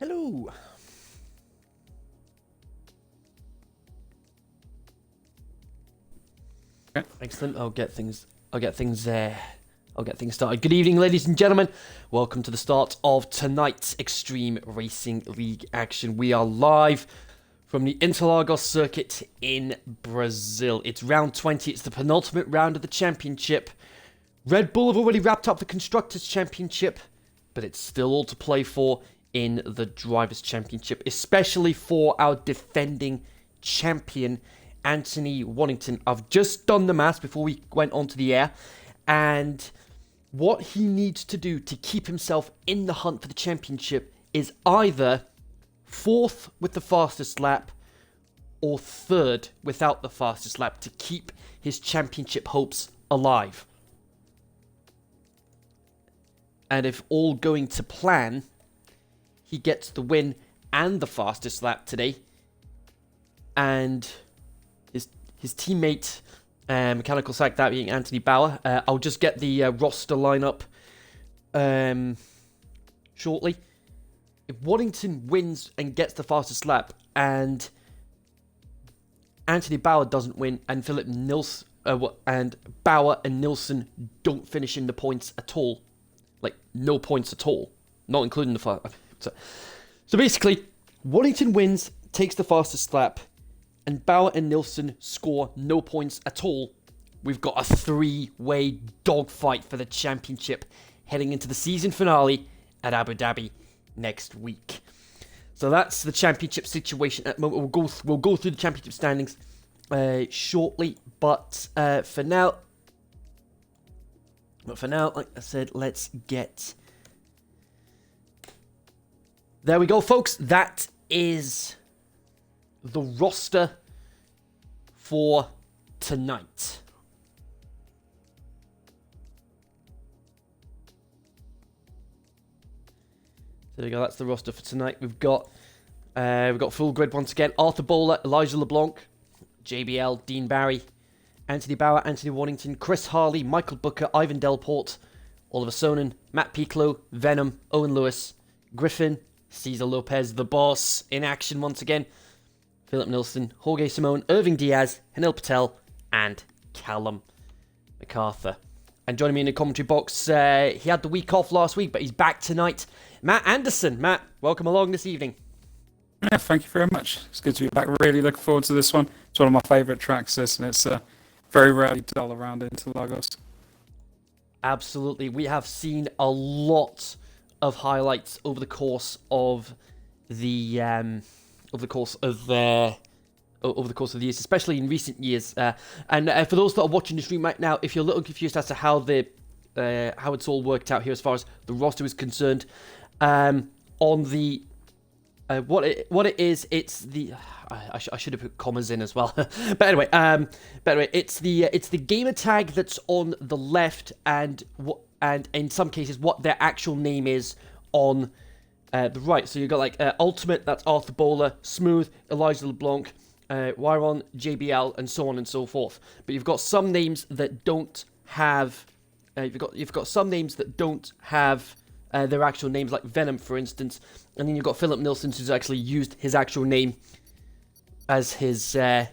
Hello. Excellent. I'll get things started. Good evening, ladies and gentlemen. Welcome to the start of tonight's Extreme Racing League action. We are live from the Interlagos circuit in Brazil. It's round 20. It's the penultimate round of the championship. Red Bull have already wrapped up the Constructors' Championship, but it's still all to play for in the Drivers' Championship, especially for our defending champion, Anthony Waddington. I've just done the maths before we went onto the air, and what he needs to do to keep himself in the hunt for the championship is either 4th with the fastest lap or 3rd without the fastest lap to keep his championship hopes alive. And if all going to plan, he gets the win and the fastest lap today. And his teammate, Mechanical Sack, that being Anthony Bauer. I'll just get the roster lineup shortly. If Waddington wins and gets the fastest lap, and Anthony Bauer doesn't win, and and Bauer and Nilsson don't finish in the points at all, like no points at all, not including the fast. So basically, Waddington wins, takes the fastest lap, and Bauer and Nilsson score no points at all. We've got a 3-way dogfight for the championship heading into the season finale at Abu Dhabi next week. So that's the championship situation at the moment. We'll go through the championship standings shortly, but for now, like I said, let's get. There we go, folks. That is the roster for tonight. There we go. That's the roster for tonight. We've got full grid once again. Arthur Bowler, Elijah LeBlanc, JBL, Dean Barry, Anthony Bauer, Anthony Waddington, Chris Harley, Michael Booker, Ivan Delport, Oliver Sonnen, Matt Piccolo, Venom, Owen Lewis, Griffin, Cesar Lopez, the boss, in action once again, Philip Nilsson, Jorge Simone, Irving Diaz, Hanil Patel, and Callum MacArthur. And joining me in the commentary box, he had the week off last week, but he's back tonight. Matt Anderson. Matt, welcome along this evening. Yeah, thank you very much. It's good to be back. Really looking forward to this one. It's one of my favourite tracks, this, and it's very rarely dull around Interlagos. Absolutely. We have seen a lot of highlights over the course of the years, especially in recent years. And for those that are watching the stream right now, if you're a little confused as to how it's all worked out here as far as the roster is concerned, on the what it is, it's the I should have put commas in as well. but anyway, it's the gamer tag that's on the left, and in some cases what their actual name is on the right. So you've got like Ultimate, that's Arthur Bowler, Smooth, Elijah LeBlanc, Wyron, JBL, and so on and so forth. But you've got some names that don't have. You've got some names that don't have their actual names, like Venom, for instance. And then you've got Philip Nilsson, who's actually used his actual name as his gamer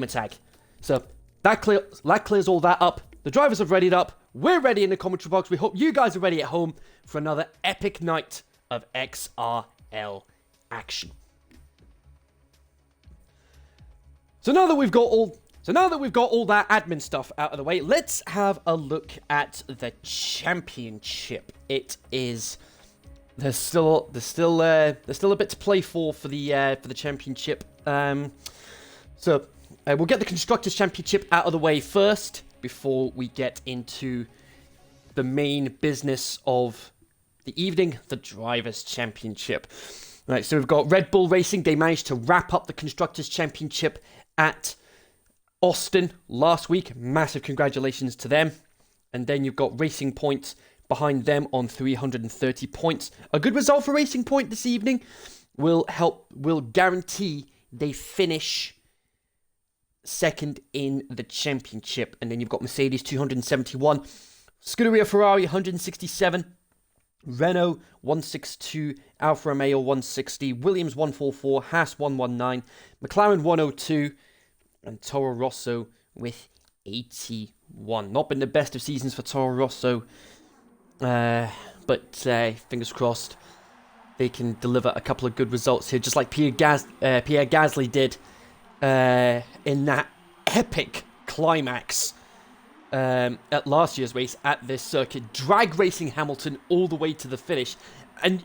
tag. So that clears all that up. The drivers have readied up. We're ready in the commentary box. We hope you guys are ready at home for another epic night of XRL action. So now that we've got all that admin stuff out of the way, let's have a look at the championship. There's still a bit to play for the championship. So we'll get the Constructors' Championship out of the way first before we get into the main business of the evening, the Drivers' Championship. Right, so we've got Red Bull Racing. They managed to wrap up the Constructors' Championship at Austin last week. Massive congratulations to them. And then you've got Racing Point behind them on 330 points. A good result for Racing Point this evening will guarantee they finish second in the championship. And then you've got Mercedes 271, Scuderia Ferrari 167, Renault 162, Alfa Romeo 160, Williams 144, Haas 119, McLaren 102, and Toro Rosso with 81. Not been the best of seasons for Toro Rosso, but fingers crossed they can deliver a couple of good results here, just like Pierre Gasly did in that epic climax at last year's race at this circuit, drag racing Hamilton all the way to the finish. And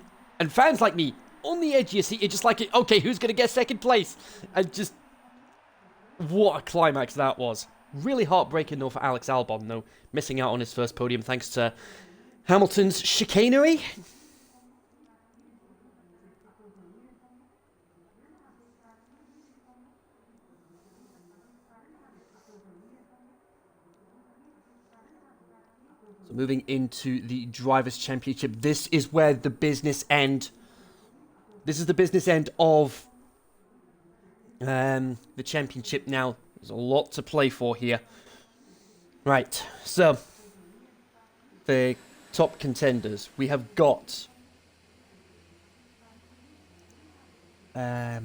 fans like me, on the edge of your seat, you're just like, okay, who's going to get second place? And just, what a climax that was. Really heartbreaking though for Alex Albon, though, missing out on his first podium thanks to Hamilton's chicanery. So moving into the Drivers' Championship, this is where the business end. This is the business end of the championship now. There's a lot to play for here. Right, so the top contenders. We have got wait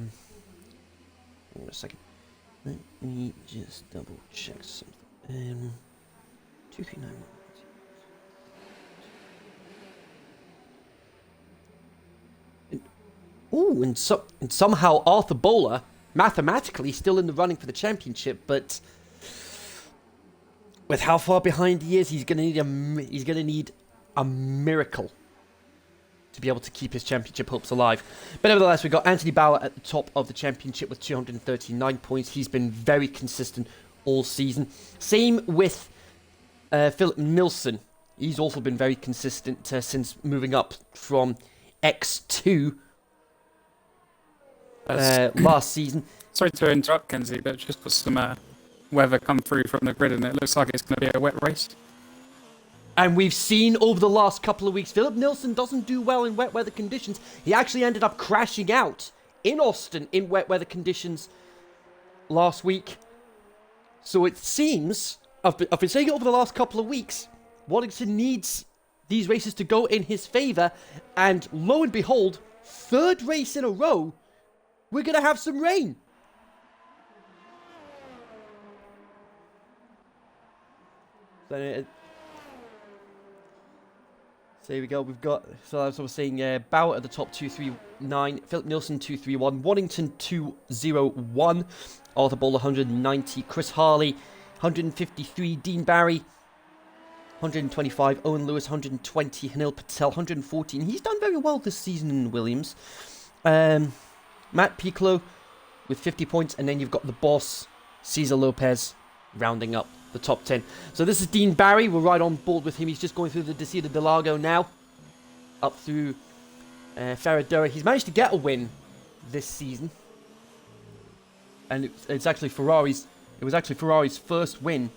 a second. Let me just double check something. 2391. Ooh, and somehow Arthur Bowler, mathematically, still in the running for the championship, but with how far behind he is, he's gonna need a miracle to be able to keep his championship hopes alive. But nevertheless, we've got Anthony Bauer at the top of the championship with 239 points. He's been very consistent all season. Same with Philip Milson. He's also been very consistent since moving up from X2 last season. Sorry to interrupt, Kenzie, but just got some weather come through from the grid, and it looks like it's going to be a wet race. And we've seen over the last couple of weeks, Philip Milson doesn't do well in wet weather conditions. He actually ended up crashing out in Austin in wet weather conditions last week. So it seems, I've been saying it over the last couple of weeks, Waddington needs these races to go in his favour. And lo and behold, third race in a row, we're going to have some rain. So here we go. We've got, so as I was saying, Bauer at the top 239, Philip Nielsen 231, Waddington 201, Arthur Bowler 190, Chris Harley 153, Dean Barry 125, Owen Lewis 120, Hanil Patel 114. He's done very well this season in Williams. Matt Piccolo with 50 points, and then you've got the boss, Cesar Lopez, rounding up the top 10. So this is Dean Barry. We're right on board with him. He's just going through the Desierto del Lago now, up through Ferradura. He's managed to get a win this season, and it's actually Ferrari's. It was actually Ferrari's first win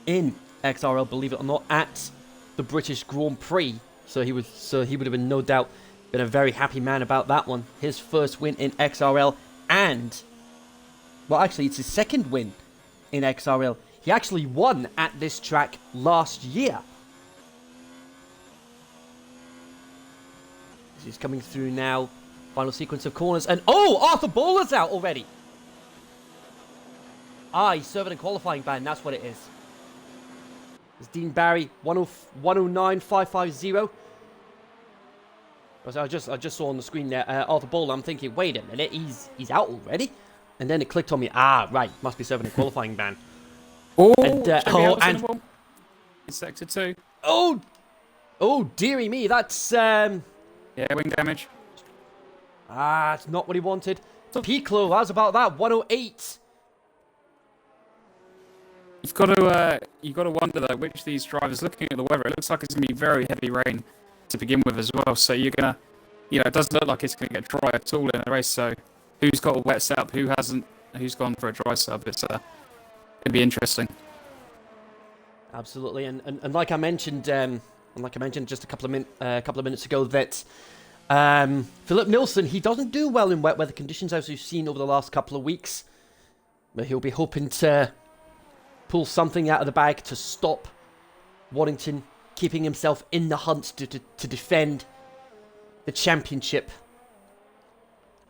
in XRL, believe it or not, at the British Grand Prix. So he would have been no doubt been a very happy man about that one. His first win in XRL, and well, actually, it's his second win in XRL. He actually won at this track last year. He's coming through now. Final sequence of corners, and oh, Arthur Bowler's out already. Ah, he's serving a qualifying ban. That's what it is. It's Dean Barry 109.550. I just saw on the screen there Arthur Bowler. I'm thinking, wait a minute, he's out already. And then it clicked on me. Ah, right, must be serving a qualifying ban. Oh, and in sector 2. Oh, dearie me, that's yeah, wing damage. It's not what he wanted. Piccolo, how's about that? 108. You've got to wonder though which of these drivers, looking at the weather, it looks like it's going to be very heavy rain to begin with as well. So you're gonna, it doesn't look like it's going to get dry at all in the race. So who's got a wet setup, who hasn't, who's gone for a dry setup? It's going to be interesting. Absolutely, and like I mentioned, just a couple of minutes ago, that Philip Nilsson, he doesn't do well in wet weather conditions, as we've seen over the last couple of weeks. But he'll be hoping to pull something out of the bag to stop Waddington keeping himself in the hunt to defend the championship.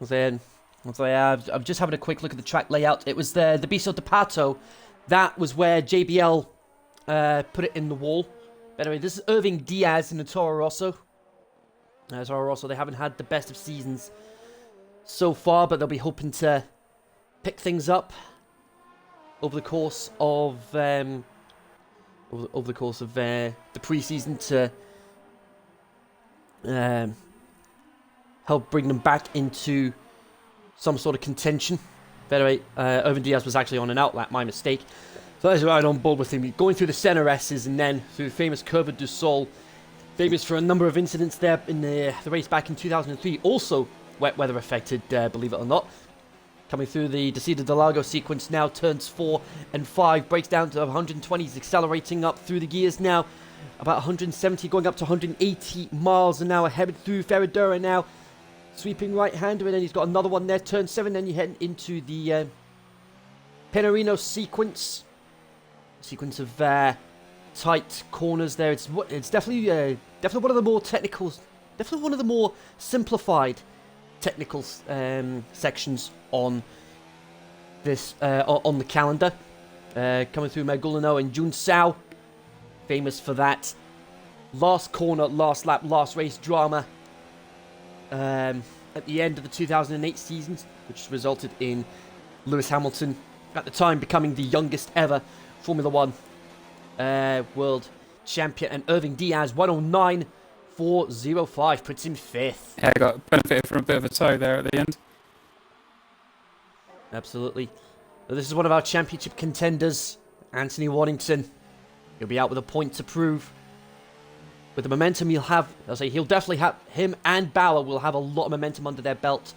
I'm just having a quick look at the track layout. It was the Biso de Pato. That was where JBL put it in the wall. By the way, this is Irving Diaz in the Toro Rosso. Toro Rosso, they haven't had the best of seasons so far, but they'll be hoping to pick things up over the course of the preseason to help bring them back into some sort of contention. By the way, Irving Diaz was actually on an outlap, my mistake. So I was right on board with him. Going through the center S's and then through the famous Curva du Sol. Famous for a number of incidents there in the race back in 2003. Also wet weather affected, believe it or not. Coming through the Descida del Lago sequence now, turns 4 and 5. Breaks down to 120s, accelerating up through the gears now. About 170 going up to 180 miles an hour. Headed through Ferradura now. Sweeping right-hander, and then he's got another one there. Turn 7, then you're heading into the Penarino sequence. Sequence of tight corners there. It's definitely one of the more technical, definitely one of the more simplified technical sections on this on the calendar. Coming through Magulino and Junsao, famous for that last corner, last lap, last race drama at the end of the 2008 season, which resulted in Lewis Hamilton at the time becoming the youngest ever Formula 1 world champion, and Irving Diaz 109.405 puts him 5th. Yeah, got benefited from a bit of a tow there at the end. Absolutely. So this is one of our championship contenders, Anthony Waddington. He'll be out with a point to prove. With the momentum he'll have, he'll definitely have, him and Bauer will have a lot of momentum under their belt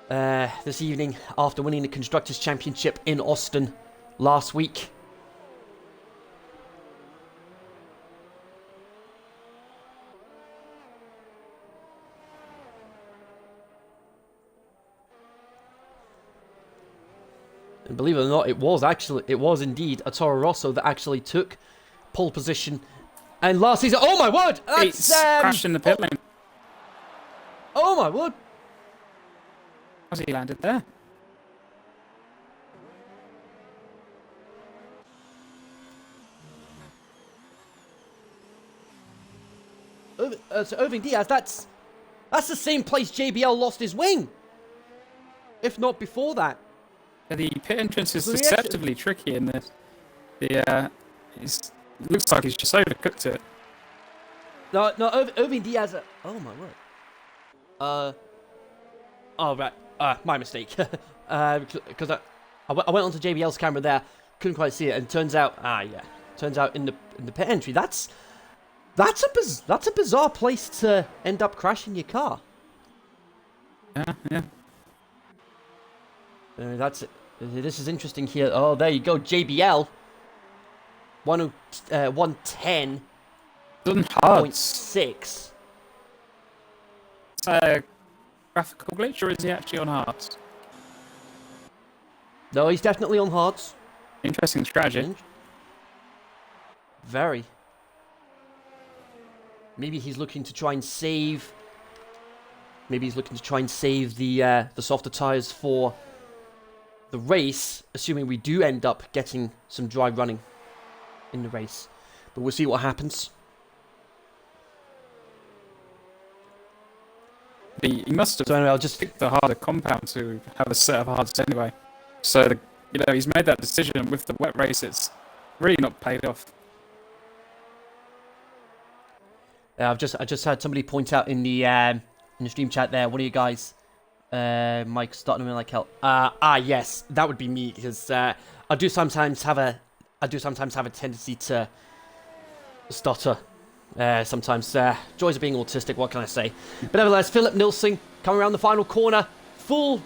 this evening after winning the Constructors' Championship in Austin last week. And believe it or not, it was indeed a Toro Rosso that actually took pole position. And last season, oh my word! That's crashed in the pit lane. Oh my word! How's he landed there? So Irving Diaz, that's the same place JBL lost his wing, if not before that. Yeah, the pit entrance is deceptively tricky in this. It looks like he's just overcooked it. No, Irving Diaz. Oh my word. Oh right. My mistake. Because I went onto JBL's camera there, couldn't quite see it, and turns out, in the pit entry, that's a bizarre place to end up crashing your car. Yeah. This is interesting here. Oh, there you go, JBL. 110.6. It's a graphical glitch, or is he actually on hards? No, he's definitely on hards. Interesting strategy. Very. Maybe he's looking to try and save. Maybe he's looking to try and save the softer tires for the race, assuming we do end up getting some dry running in the race. But we'll see what happens. He must have I'll just picked the harder compound to have a set of hards anyway. So he's made that decision with the wet race. It's really not paid off. I just had somebody point out in the stream chat there. One of you guys, Mike, starting to like hell. Yes, that would be me, because I do sometimes have a tendency to stutter. Sometimes joys of being autistic. What can I say? But nevertheless, Philip Nilsson coming around the final corner, full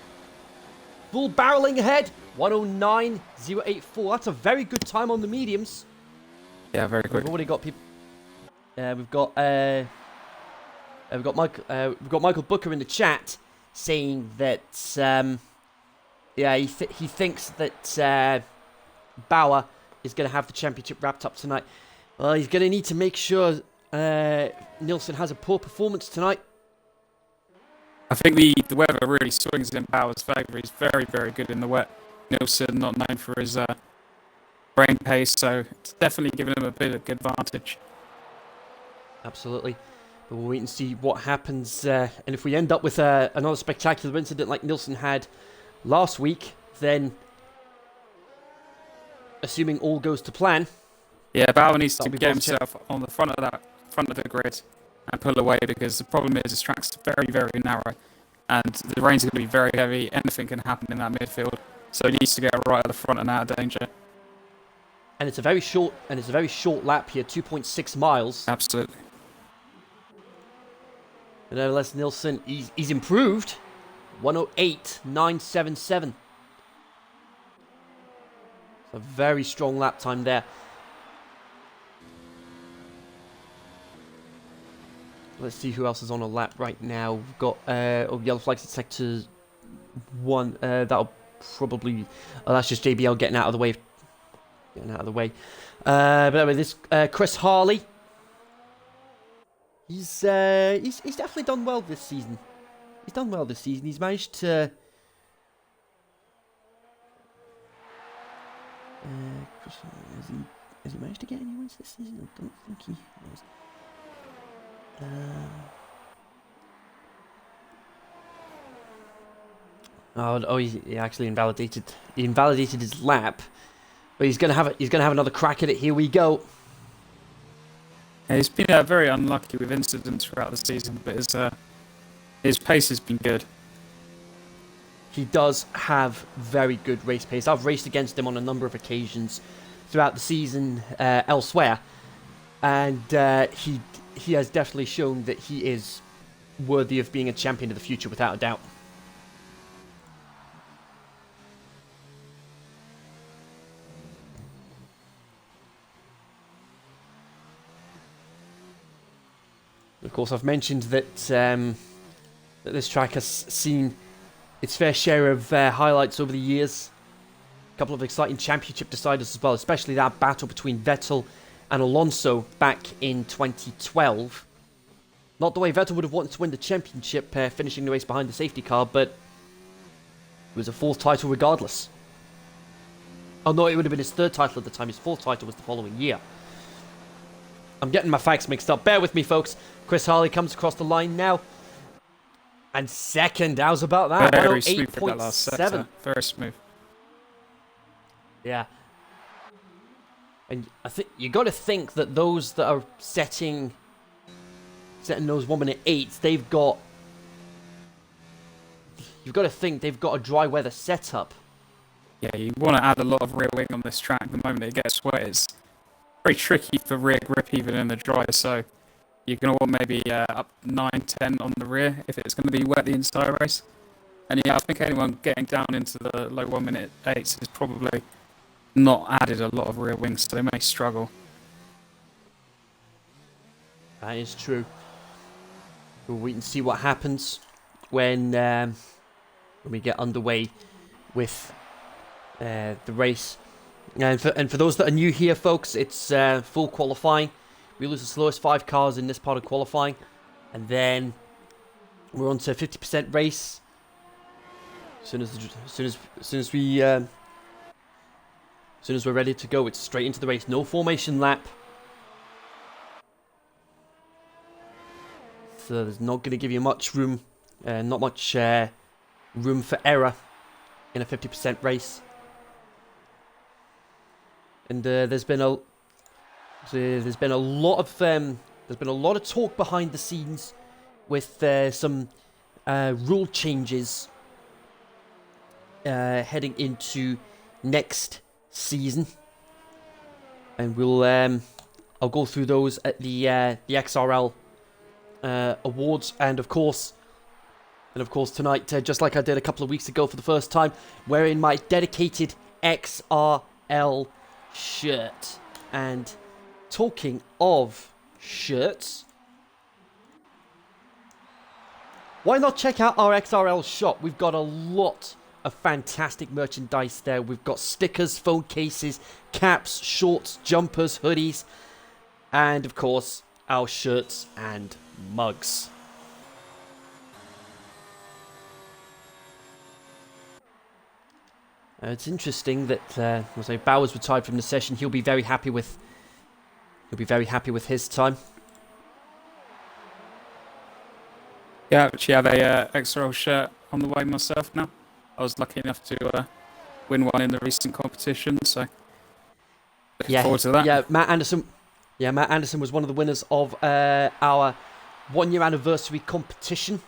barreling ahead. 109.084. That's a very good time on the mediums. Yeah, very quick. We've already got people. We've got Michael Booker in the chat saying that he thinks that Bauer is going to have the championship wrapped up tonight. Well, he's going to need to make sure Nilsson has a poor performance tonight. I think the weather really swings in Bauer's favour. He's very, very good in the wet. Nilsson not known for his brain pace, so it's definitely giving him a bit of advantage. Absolutely. But we'll wait and see what happens. And if we end up with another spectacular incident like Nilsson had last week, then, assuming all goes to plan... Yeah, Bauer needs to get positive. himself on the front of the grid and pull away, because the problem is this track's very, very narrow and the rain's going to be very heavy. Anything can happen in that midfield, so he needs to get right at the front and out of danger. And it's a very short lap here, 2.6 miles. Absolutely. But nevertheless, Nilsson, he's improved. 108.977. It's a very strong lap time there. Let's see who else is on a lap right now. We've got yellow flags at sector 1. That'll probably... Oh, that's just JBL getting out of the way. But anyway, this Chris Harley. He's definitely done well this season. He's managed to... has he managed to get any wins this season? I don't think he has. He actually invalidated his lap, but he's gonna have another crack at it. Here we go. Yeah, he's been very unlucky with incidents throughout the season, but his pace has been good. He does have very good race pace. I've raced against him on a number of occasions throughout the season elsewhere, and he has definitely shown that he is worthy of being a champion of the future, without a doubt. Of course, I've mentioned that that this track has seen its fair share of highlights over the years. A couple of exciting championship deciders as well, especially that battle between Vettel and Alonso back in 2012. Not the way Vettel would have wanted to win the championship, finishing the race behind the safety car, but it was a fourth title regardless. Oh no, it would have been his third title at the time. His fourth title was the following year. I'm getting my facts mixed up. Bear with me, folks. Chris Harley comes across the line now. And second, how's about that? Very smooth for that last sector. Very smooth. Yeah. And I think you got to think that those that are setting those 1 minute 8s, you've got to think they've got a dry weather setup. Yeah, you want to add a lot of rear wing on this track. The moment it gets wet, it's very tricky for rear grip even in the dry, so you're going to want maybe up 9, 10 on the rear if it's going to be wet the entire race. And yeah, I think anyone getting down into the low 1 minute 8s is probably not added a lot of rear wings, so they may struggle. That is true. We'll wait and see what happens when we get underway with the race. And for those that are new here, folks, it's full qualifying. We lose the slowest 5 cars in this part of qualifying, and then we're on to 50% race. As soon as we're ready to go, it's straight into the race. No formation lap. So there's not going to give you much room, not much room for error in a 50% race. And there's been a lot of talk behind the scenes with some rule changes heading into next season, and I'll go through those at the XRL awards, and of course tonight, just like I did a couple of weeks ago for the first time, wearing my dedicated XRL shirt. And talking of shirts, why not check out our XRL shop? We've got a lot of fantastic merchandise there. We've got stickers, phone cases, caps, shorts, jumpers, hoodies. and of course our shirts and mugs. It's interesting that Bowers retired from the session. He'll be very happy with his time. Yeah, I actually have a XRL shirt on the way myself now. I was lucky enough to win one in the recent competition, so looking forward to that. Yeah, Matt Anderson. Yeah, Matt Anderson was one of the winners of our 1-year anniversary competition.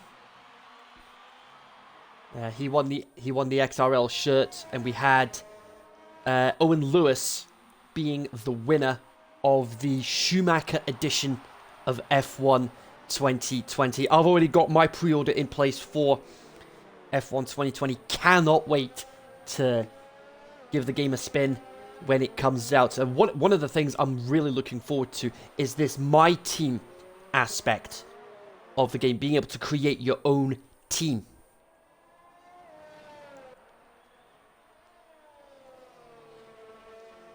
He won the XRL shirt, and we had Owen Lewis being the winner of the Schumacher edition of F1 2020. I've already got my pre-order in place for F1 2020. Cannot wait to give the game a spin when it comes out. And one of the things I'm really looking forward to is this My Team aspect of the game, being able to create your own team.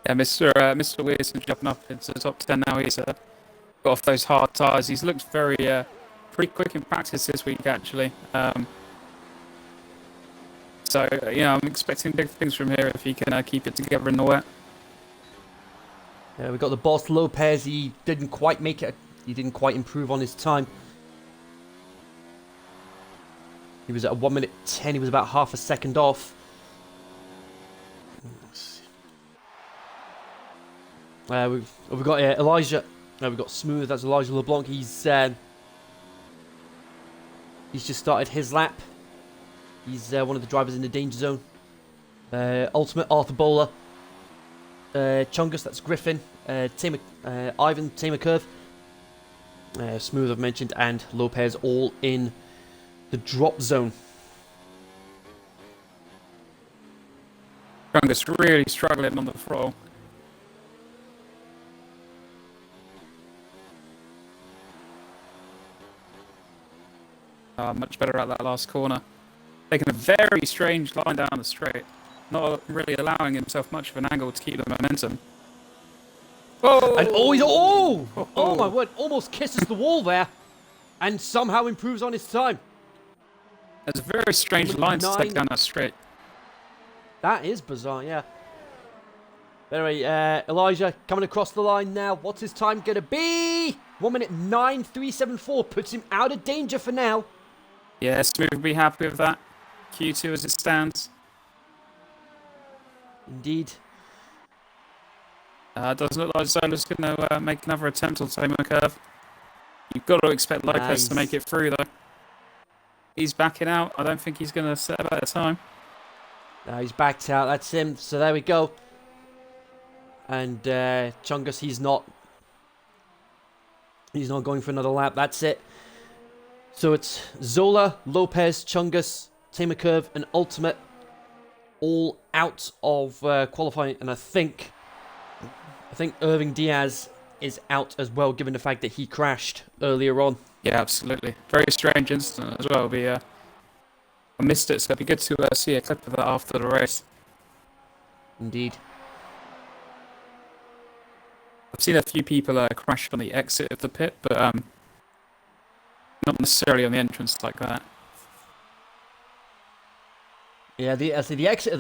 Yeah, Mr. Wilson jumping up into the top 10 now. He's got off those hard tyres. He's looked very pretty quick in practice this week, actually. So, I'm expecting big things from here if he can keep it together in the wet. We got the boss, Lopez. He didn't quite make it. He didn't quite improve on his time. He was at 1 minute 10. He was about half a second off. We've got Elijah. We've got Smooth. That's Elijah LeBlanc. He's just started his lap. He's one of the drivers in the danger zone. Ultimate, Arthur Bowler. Chungus, that's Griffin. Ivan, Tamer Curve. Smooth, I've mentioned. And Lopez, all in the drop zone. Chungus really struggling on the throttle. Much better at that last corner. Taking a very strange line down the straight. Not really allowing himself much of an angle to keep the momentum. Oh! And oh my word, almost kisses the wall there. And somehow improves on his time. It's a very strange line to take down that straight. That is bizarre, yeah. Anyway, Elijah coming across the line now. What's his time going to be? 1 minute 9.374 puts him out of danger for now. Yeah, Smooth will be happy with that. Q2 as it stands. Indeed. Doesn't look like Zola's going to make another attempt on Tamer Curve. You've got to expect Lopez to make it through, though. He's backing out. I don't think he's going to set a better time. No, he's backed out. That's him. So there we go. And Chungus, he's not going for another lap. That's it. So it's Zola, Lopez, Chungus, Tamer Curve, and Ultimate all out of qualifying. And I think Irving Diaz is out as well, given the fact that he crashed earlier on. Yeah, absolutely. Very strange incident as well. I missed it, so it'd be good to see a clip of that after the race. Indeed. I've seen a few people crash on the exit of the pit, but not necessarily on the entrance like that. Yeah, the exit of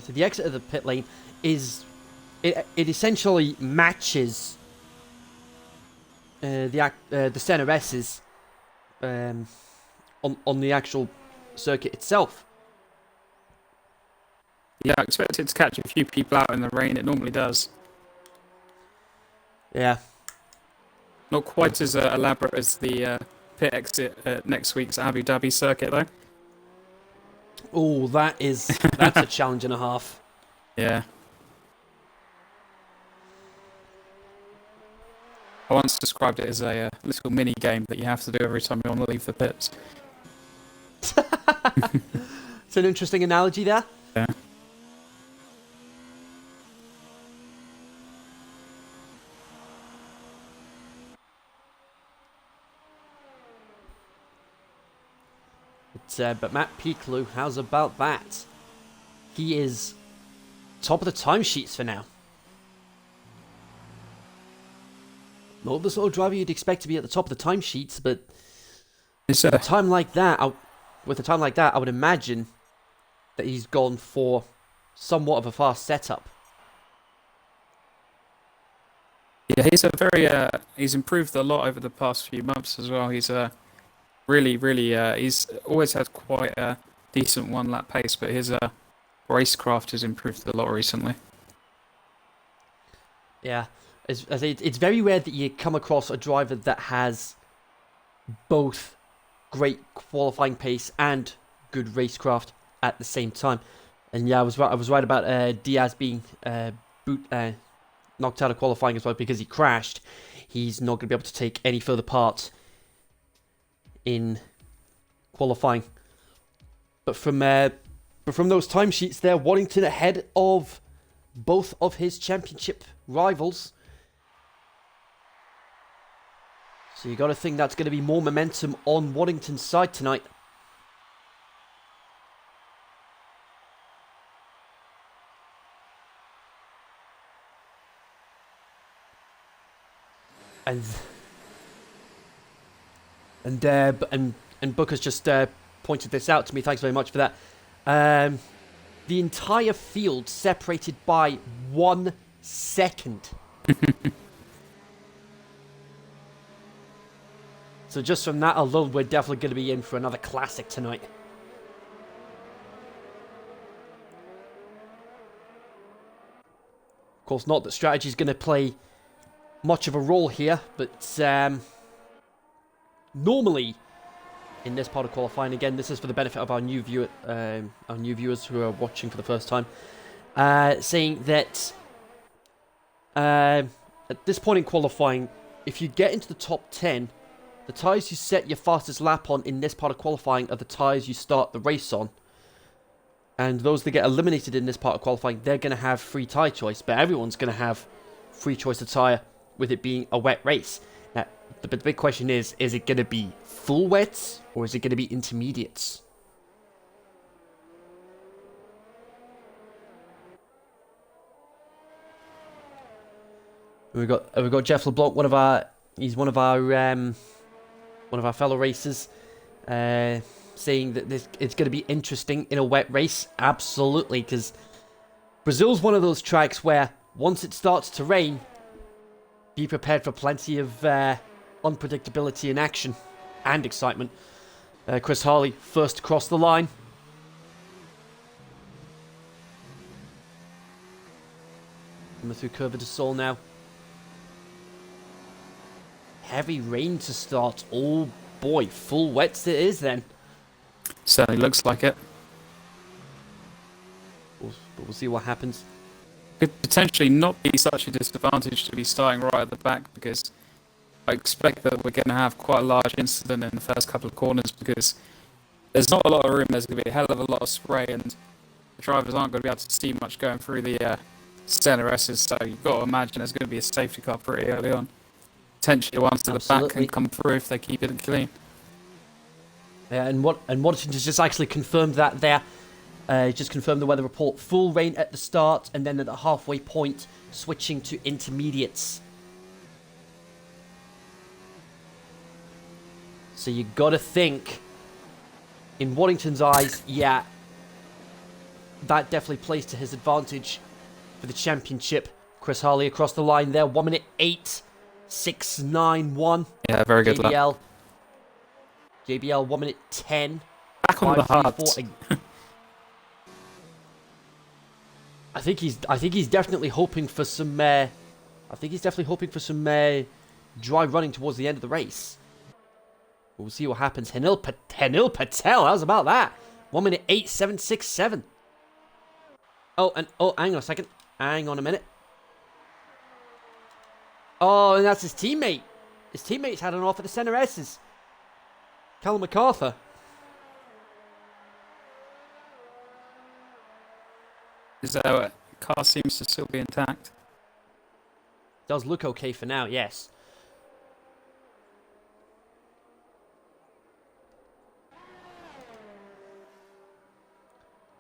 the pit lane is it essentially matches the center S's on the actual circuit itself. Yeah, I expect it to catch a few people out in the rain. It normally does. Yeah. Not quite as elaborate as the pit exit at next week's Abu Dhabi circuit, though. Oh, that's a challenge and a half. Yeah. I once described it as a little mini game that you have to do every time you want to leave the pits. It's an interesting analogy there. Yeah. But Matt Piclu, how's about that? He is top of the timesheets for now. not the sort of driver you'd expect to be at the top of the timesheets, but It's, with a time like that, I would imagine that he's gone for somewhat of a fast setup. yeah, he's a very he's improved a lot over the past few months as well. He's really he's always had quite a decent one lap pace, but his racecraft has improved a lot recently. Yeah, it's very rare that you come across a driver that has both great qualifying pace and good racecraft at the same time. And yeah, I was right about Diaz being knocked out of qualifying as well because he crashed. He's not going to be able to take any further part in qualifying. But from those timesheets there, Waddington ahead of both of his championship rivals. So you got to think that's going to be more momentum on Waddington's side tonight. And Booker's just pointed this out to me. Thanks very much for that. The entire field separated by 1 second. So just from that alone, we're definitely going to be in for another classic tonight. Of course, not that strategy is going to play much of a role here, but normally in this part of qualifying, again, this is for the benefit of our new viewers who are watching for the first time, saying that at this point in qualifying, if you get into the top 10, the tyres you set your fastest lap on in this part of qualifying are the tyres you start the race on. And those that get eliminated in this part of qualifying, they're going to have free tyre choice, but everyone's going to have free choice of tyre with it being a wet race. Now, the big question is it going to be full wets or is it going to be intermediates? We've got Jeff LeBlanc, one of our fellow racers, saying that it's going to be interesting in a wet race. Absolutely, because Brazil's one of those tracks where once it starts to rain, be prepared for plenty of unpredictability in action and excitement. Chris Harley first across the line. Coming through Curva de Sol now. Heavy rain to start. Oh boy, full wets it is then. Certainly looks like it. But we'll see what happens. Could potentially not be such a disadvantage to be starting right at the back, because I expect that we're going to have quite a large incident in the first couple of corners, because there's not a lot of room. There's going to be a hell of a lot of spray, and the drivers aren't going to be able to see much going through the center S's, so you've got to imagine there's going to be a safety car pretty early on. Potentially the ones to the back can come through if they keep it clean. Yeah, and Waddington has just actually confirmed that there. Just confirmed the weather report. Full rain at the start, and then at the halfway point, switching to intermediates. So you got to think, in Waddington's eyes, yeah, that definitely plays to his advantage for the championship. Chris Harley across the line there, 1 minute 8.691. Yeah, very good. JBL 1 minute 10. Back on the hards. I think he's definitely hoping for some. Dry running towards the end of the race. We'll see what happens. Henil Patel. How's about that? 1 minute 8.767. Oh, hang on a second. Hang on a minute. Oh, and that's his teammate. His teammate's had an off at the center S's. Callum MacArthur. His car seems to still be intact. Does look okay for now, yes.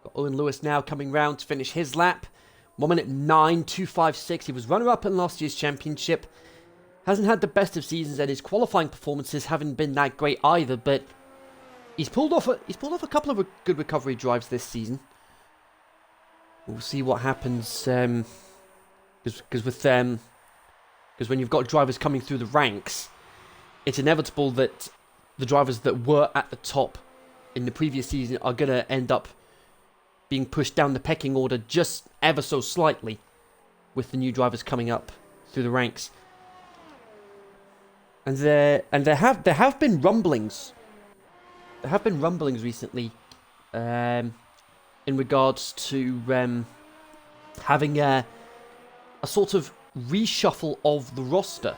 Got Owen Lewis now coming round to finish his lap. 1 minute 9.256. He was runner-up in last year's championship. hasn't had the best of seasons, and his qualifying performances haven't been that great either. But he's pulled off a couple of good recovery drives this season. We'll see what happens, because when you've got drivers coming through the ranks, it's inevitable that the drivers that were at the top in the previous season are going to end up being pushed down the pecking order just ever so slightly with the new drivers coming up through the ranks. And there have been rumblings. There have been rumblings recently, in regards to having a sort of reshuffle of the roster,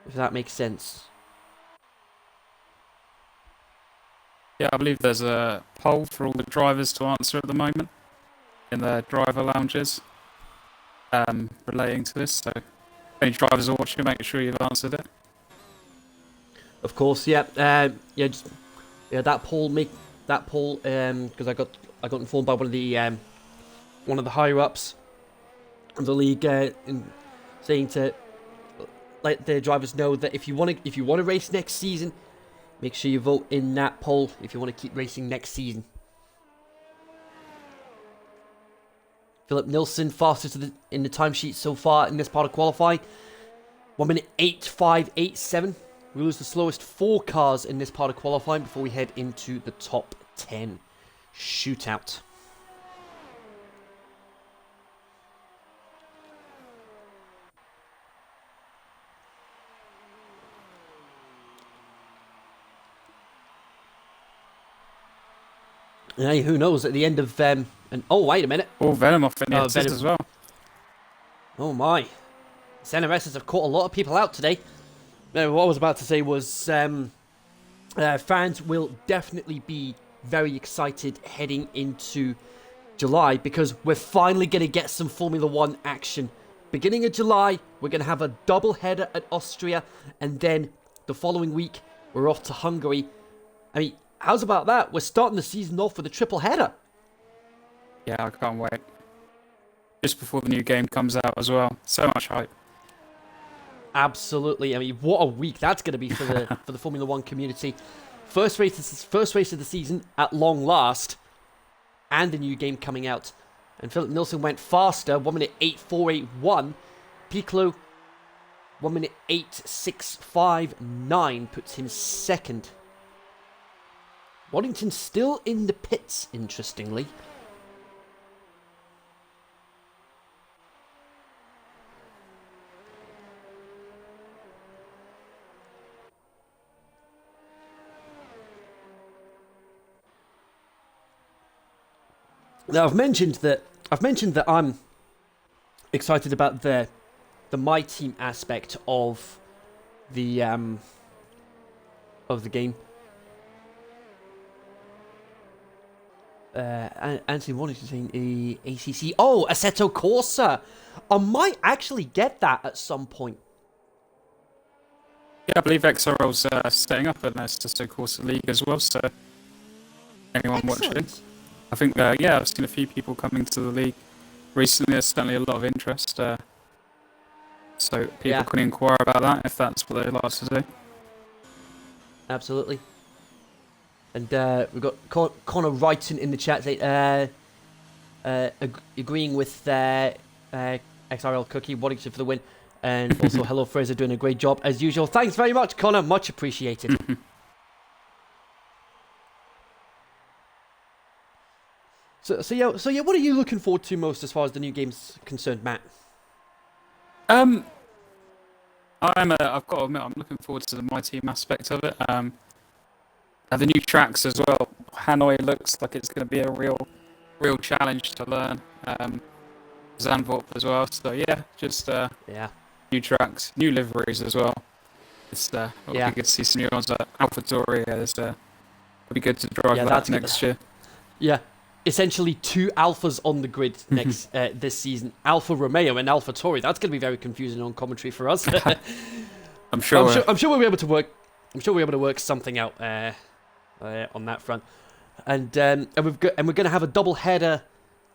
if that makes sense. Yeah, I believe there's a poll for all the drivers to answer at the moment in their driver lounges, relating to this. So, if any drivers are watching, make sure you've answered it. Of course, yeah, that poll, because I got informed by one of the higher ups of the league, saying to let the drivers know that if you want to race next season, make sure you vote in that poll if you want to keep racing next season. Philip Nilsson fastest in the timesheet so far in this part of qualifying. 1 minute 8.587. We lose the slowest 4 cars in this part of qualifying before we head into the top 10 shootout. Hey, who knows? At the end of and oh, wait a minute! Oh, Venom off in the assist as well. Oh my! NRSs have caught a lot of people out today. What I was about to say was, fans will definitely be very excited heading into July, because we're finally going to get some Formula 1 action. Beginning of July, we're going to have a double header at Austria, and then the following week we're off to Hungary. I mean, how's about that? We're starting the season off with a triple header. Yeah, I can't wait. Just before the new game comes out as well. So much hype. Absolutely. I mean, what a week that's going to be for the for the Formula 1 community. First race of the season at long last, and a new game coming out. And Philip Nilsson went faster, 1 minute 8.481. Piccolo, 1 minute 8.659, puts him second. Waddington still in the pits, interestingly. Now I've mentioned that I'm excited about the my team aspect of the game. Anthony wanted to say the ACC. Oh, Assetto Corsa. I might actually get that at some point. Yeah, I believe XRL's setting up an Assetto Corsa league as well. So anyone watching? I think, yeah, I've seen a few people coming to the league recently. There's certainly a lot of interest. So people can inquire about that if that's what they'd like to do. Absolutely. And we've got Connor writing in the chat saying, agreeing with XRL Cookie, Waddington for the win. And also, hello Fraser, doing a great job as usual. Thanks very much, Connor. Much appreciated. So yeah, what are you looking forward to most as far as the new game's concerned, Matt? I've got to admit, I'm looking forward to the My Team aspect of it. The new tracks as well. Hanoi looks like it's going to be a real challenge to learn. Zandvoort as well. So yeah, just new tracks, new liveries as well. It's it'll be good to see some new ones at AlphaTauri. It'll be good to drive that next year. Yeah. Essentially 2 alphas on the grid next this season. Alfa Romeo and AlphaTauri. That's going to be very confusing on commentary for us. I'm sure we'll be able to work. I'm sure we'll be able to work something out on that front. And we're going to have a double header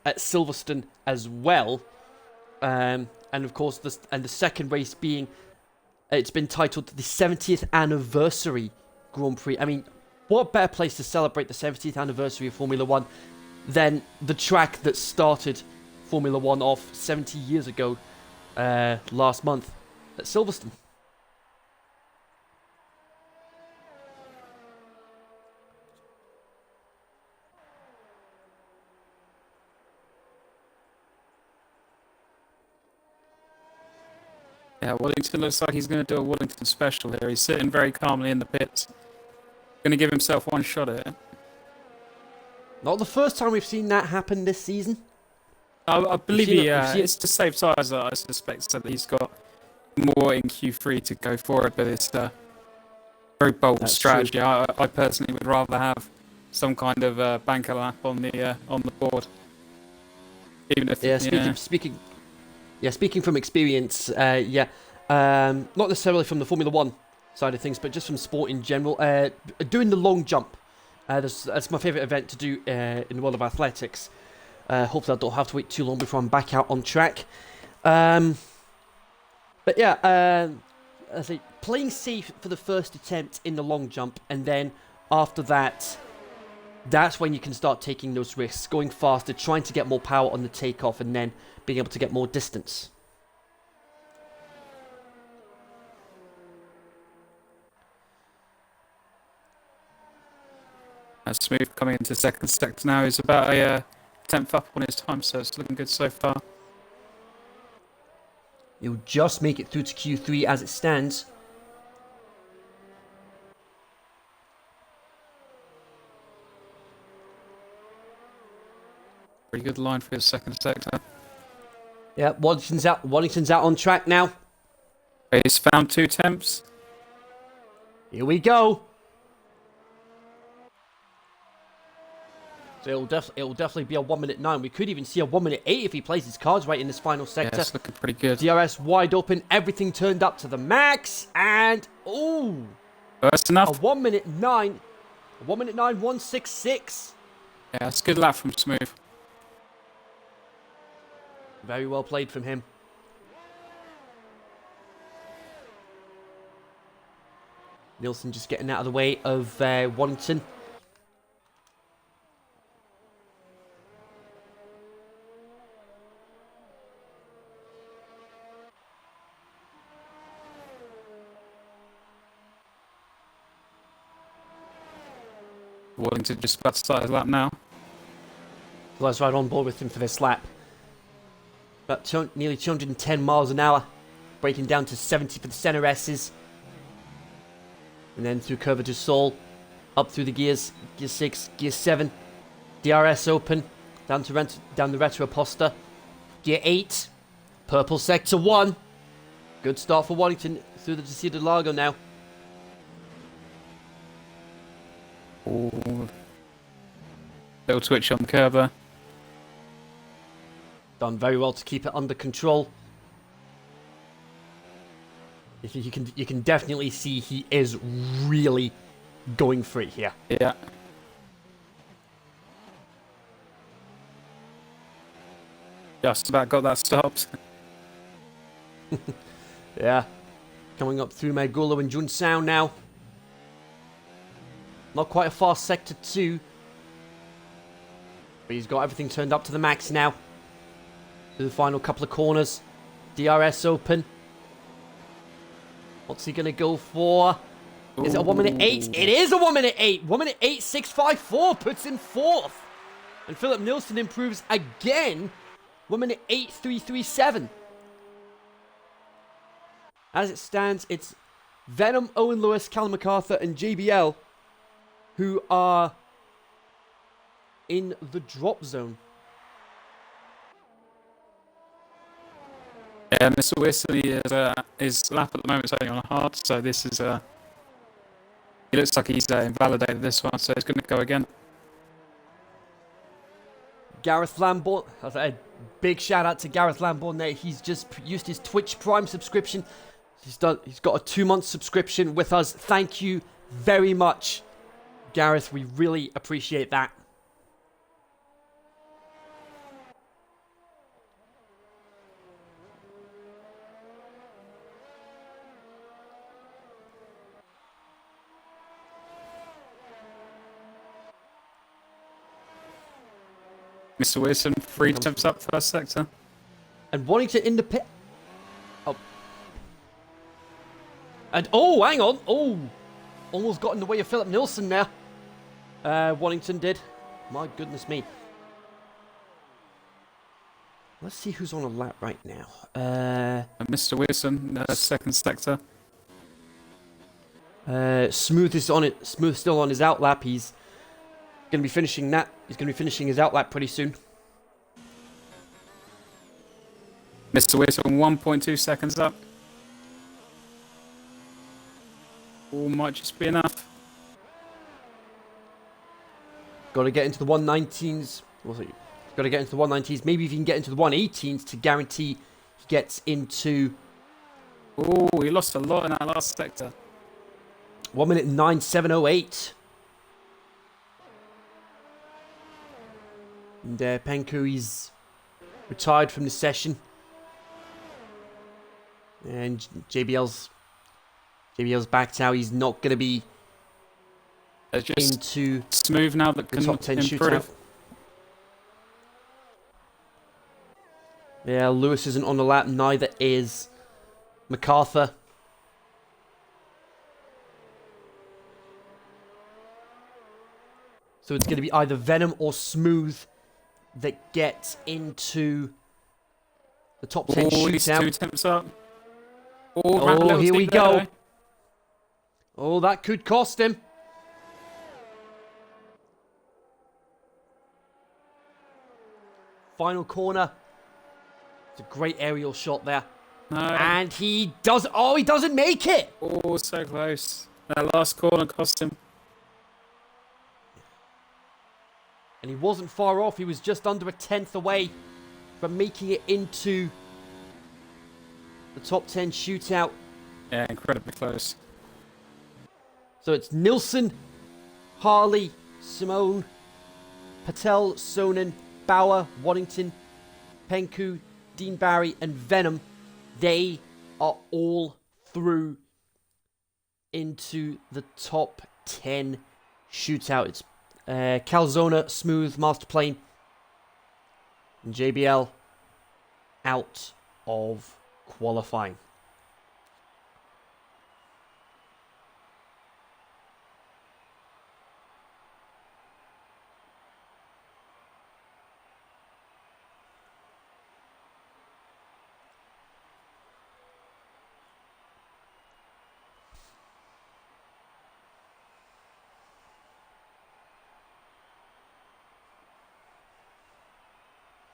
at Silverstone as well. And of course, the second race being It's been titled the 70th Anniversary Grand Prix. I mean, what better place to celebrate the 70th anniversary of Formula One than the track that started Formula One off 70 years ago last month at Silverstone. Yeah, Wellington looks like he's going to do a Wellington special here. He's sitting very calmly in the pits. Going to give himself one shot at it. Not the first time we've seen that happen this season. I believe it's to save tyres, I suspect, so that he's got more in Q3 to go forward, but it's a very bold strategy. I personally would rather have some kind of banker lap on the board. Even if speaking from experience, not necessarily from the Formula One side of things, but just from sport in general. Doing the long jump, that's my favourite event to do in the world of athletics. Hopefully I don't have to wait too long before I'm back out on track. I say playing safe for the first attempt in the long jump, and then after that, that's when you can start taking those risks, going faster, trying to get more power on the takeoff, and then being able to get more distance. Smooth coming into second sector now. He's about a tenth up on his time, so it's looking good so far. He'll just make it through to Q3 as it stands. Pretty good line for his second sector. Yeah, Waddington's out on track now. He's found 2 temps. Here we go. So it'll definitely be a 1:09. We could even see a 1:08 if he plays his cards right in this final sector. Yeah, it's looking pretty good. DRS wide open, everything turned up to the max, and ooh, that's enough. A 1:09, 1:09.166. Yeah, it's a good lap from Smooth. Very well played from him. Nielsen just getting out of the way of Waddington. Wellington just about to start his lap now. Well, I was right on board with him for this lap. About nearly 210 miles an hour. Breaking down to 70 for the center S's. And then through Curva du Sol. Up through the gears. Gear 6, Gear 7. DRS open. Down the Retro Posta. Gear 8. Purple Sector 1. Good start for Waddington through the Desierto de Largo now. Ooh. Little twitch on the curb there. Done very well to keep it under control. You can definitely see he is really going for it here. Yeah. Just about got that stopped. Yeah. Coming up through Megulo and Junsao now. Not quite a fast sector 2. But he's got everything turned up to the max now. To the final couple of corners. DRS open. What's he going to go for? Is it a 1:08? It is a 1:08. 1:08.654 puts him 4th. And Philip Nielsen improves again. 1:08.337. As it stands, it's Venom, Owen Lewis, Callum MacArthur, and JBL who are in the drop zone. Yeah, Mr. Whistler his lap at the moment is only on a hard, so this is he looks like he's invalidated this one, so he's going to go again. Gareth Lambourne, a big shout out to Gareth Lambourne there. He's just used his Twitch Prime subscription. He's got a 2-month subscription with us. Thank you very much, Gareth. We really appreciate that. Mr. Wilson, 3 temps up, first sector. And Waddington in the pit. Oh. And, oh, hang on. Oh. Almost got in the way of Philip Nilsson now. Waddington did. My goodness me. Let's see who's on a lap right now. Mr. Wilson, second sector. Smooth is on it. Smooth still on his out lap. He's going to be finishing that. He's going to be finishing his out lap pretty soon. Mr. Wilson, 1.2 seconds up. All might just be enough. Got to get into the 119s. Got to get into the 190s. Maybe if you can get into the 118s to guarantee he gets into... Oh, he lost a lot in that last sector. 1 minute 9.708. And Penku, he's retired from the session. And JBL's backed out. He's not going to be just into Smooth now that can top 10 improve. shootout. Yeah, Lewis isn't on the lap. Neither is MacArthur. So it's going to be either Venom or Smooth that gets into the top 10 He's 2 shootout. temps up. Oh, here we go. Oh, that could cost him. Final corner. It's a great aerial shot there. No. And he does... Oh, he doesn't make it. Oh, so close. That last corner cost him. And he wasn't far off. He was just under a tenth away from making it into the top 10 shootout. Yeah, incredibly close. So it's Nilsson, Harley, Simone, Patel, Sonnen, Bauer, Waddington, Penku, Dean Barry, and Venom. They are all through into the top 10 shootout. It's Calzona, Smooth, Masterplane, and JBL out of qualifying.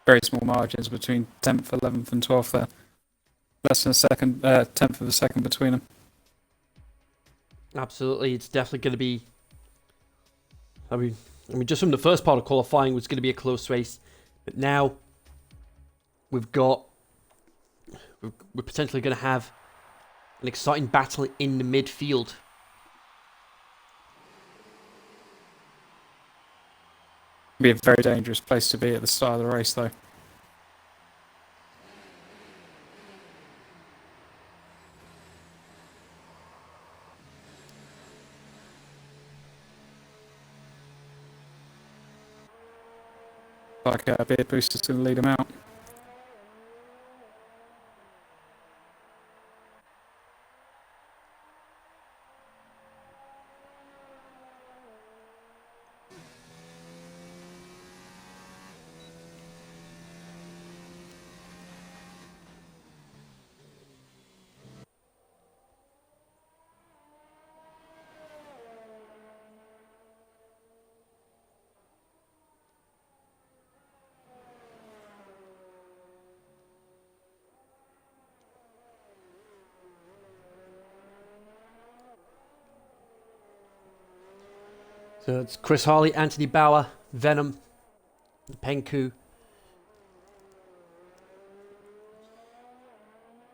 Very small margins between 10th, 11th and 12th there. Less than a second, 10th of a second between them. Absolutely, it's definitely going to be... I mean, just from the first part of qualifying, it was going to be a close race. But now, we're potentially going to have an exciting battle in the midfield. Be a very dangerous place to be at the start of the race, though. Like a beard booster's going to lead him out. So it's Chris Harley, Anthony Bauer, Venom, Penku,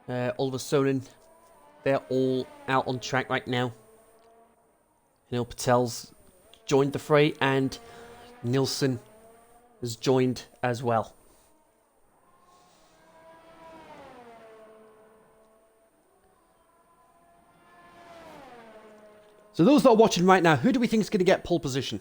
Oliver Sonnen. They're all out on track right now. Neil Patel's joined the fray, and Nilsson has joined as well. So those that are watching right now, who do we think is going to get pole position?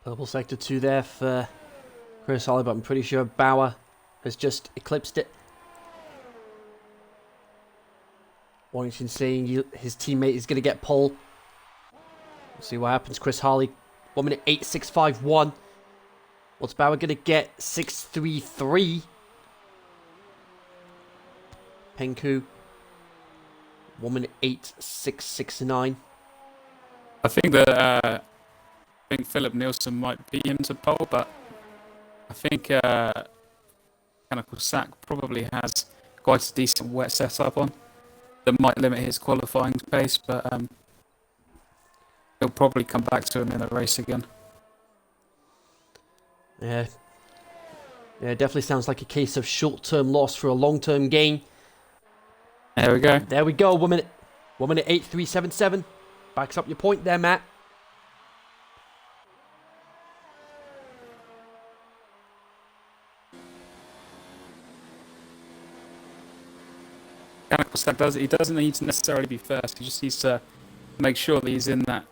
Purple sector 2 there for Chris Holly, but I'm pretty sure Bauer has just eclipsed it. Warrington saying his teammate is going to get pole. We'll see what happens. Chris Harley, 1 minute 8.651. What's Bauer going to get? 6.33. Penku, 1 minute 8.669. I think that Philip Nielsen might beat him to pole, but I think Mechanical Sack probably has quite a decent wet setup on that might limit his qualifying pace, but he'll probably come back to him in a race again. Yeah, it definitely sounds like a case of short-term loss for a long-term gain. There we go. There we go. 1 minute 8.377. Backs up your point there, Matt. Mechanical Sack he doesn't need to necessarily be first. He just needs to make sure that he's in that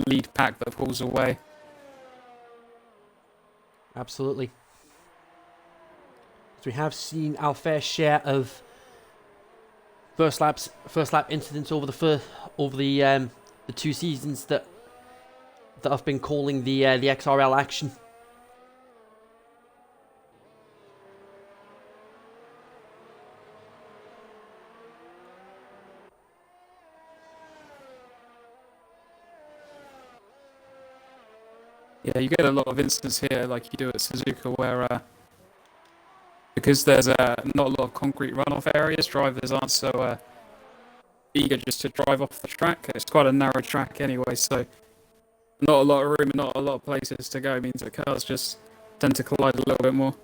lead pack that pulls away. Absolutely. So we have seen our fair share of first lap incidents over the 2 seasons that I've been calling the XRL action. Yeah, you get a lot of instances here, like you do at Suzuka, where because there's not a lot of concrete runoff areas, drivers aren't so eager just to drive off the track. It's quite a narrow track anyway, so not a lot of room and not a lot of places to go. It means that cars just tend to collide a little bit more.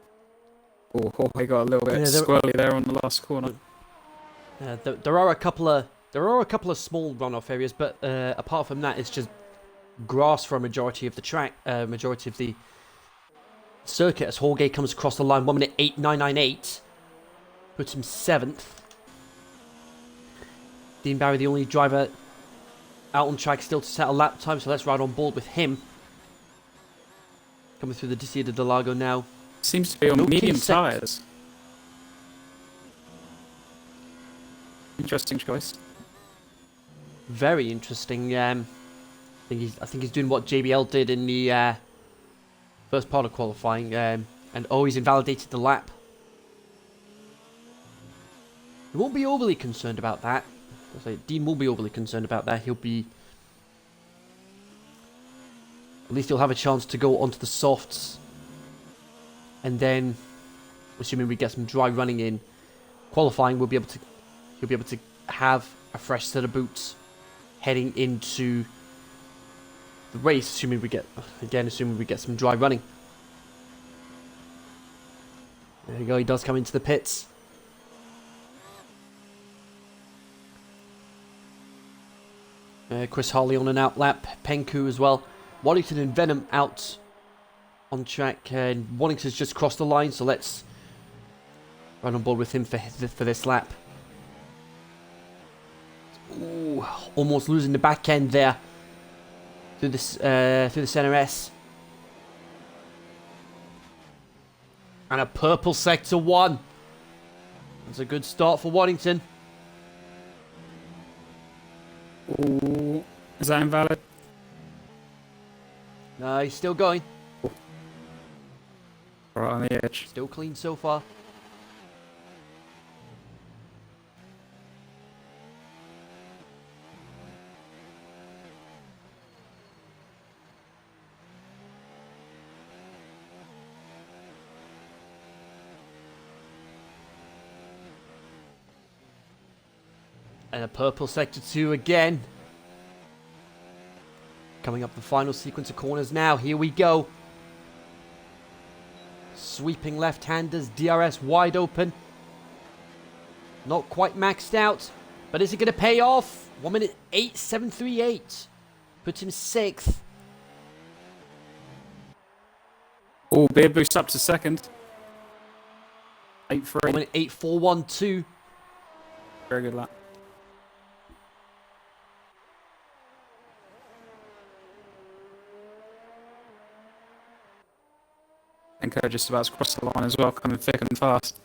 Oh, Jorge got a little bit squirrely there on the last corner. There are a couple of small runoff areas, but apart from that, it's just grass for a majority of the track, majority of the circuit. As Jorge comes across the line, 1 minute 8.998, puts him 7th. Dean Barry, the only driver out on track still to set a lap time, so let's ride on board with him. Coming through the Desierto del Lago now. Seems to be on medium tyres. Interesting choice. Very interesting. I think he's doing what JBL did in the first part of qualifying, and he's invalidated the lap. He won't be overly concerned about that. Dean will be overly concerned about that. At least he'll have a chance to go onto the softs, and then, assuming we get some dry running in qualifying, he'll be able to have a fresh set of boots heading into the race, assuming we get some dry running. There you go, he does come into the pits. Chris Harley on an out lap, Penku as well. Waddington and Venom out on track, and Waddington's just crossed the line, so let's run on board with him for this lap. Ooh, almost losing the back end there through the center S. And a purple sector 1. That's a good start for Waddington. Ooh, is that invalid? No, he's still going. Right on the edge. Still clean so far. And a purple sector 2 again. Coming up the final sequence of corners now. Here we go. Sweeping left-handers, DRS wide open. Not quite maxed out, but is it going to pay off? 1 minute 8.738. Puts him 6th. Oh, beer boost up to 2nd. 8.3. 1 minute 8.412. Very good lap. Penko just about to cross the line as well, coming thick and fast.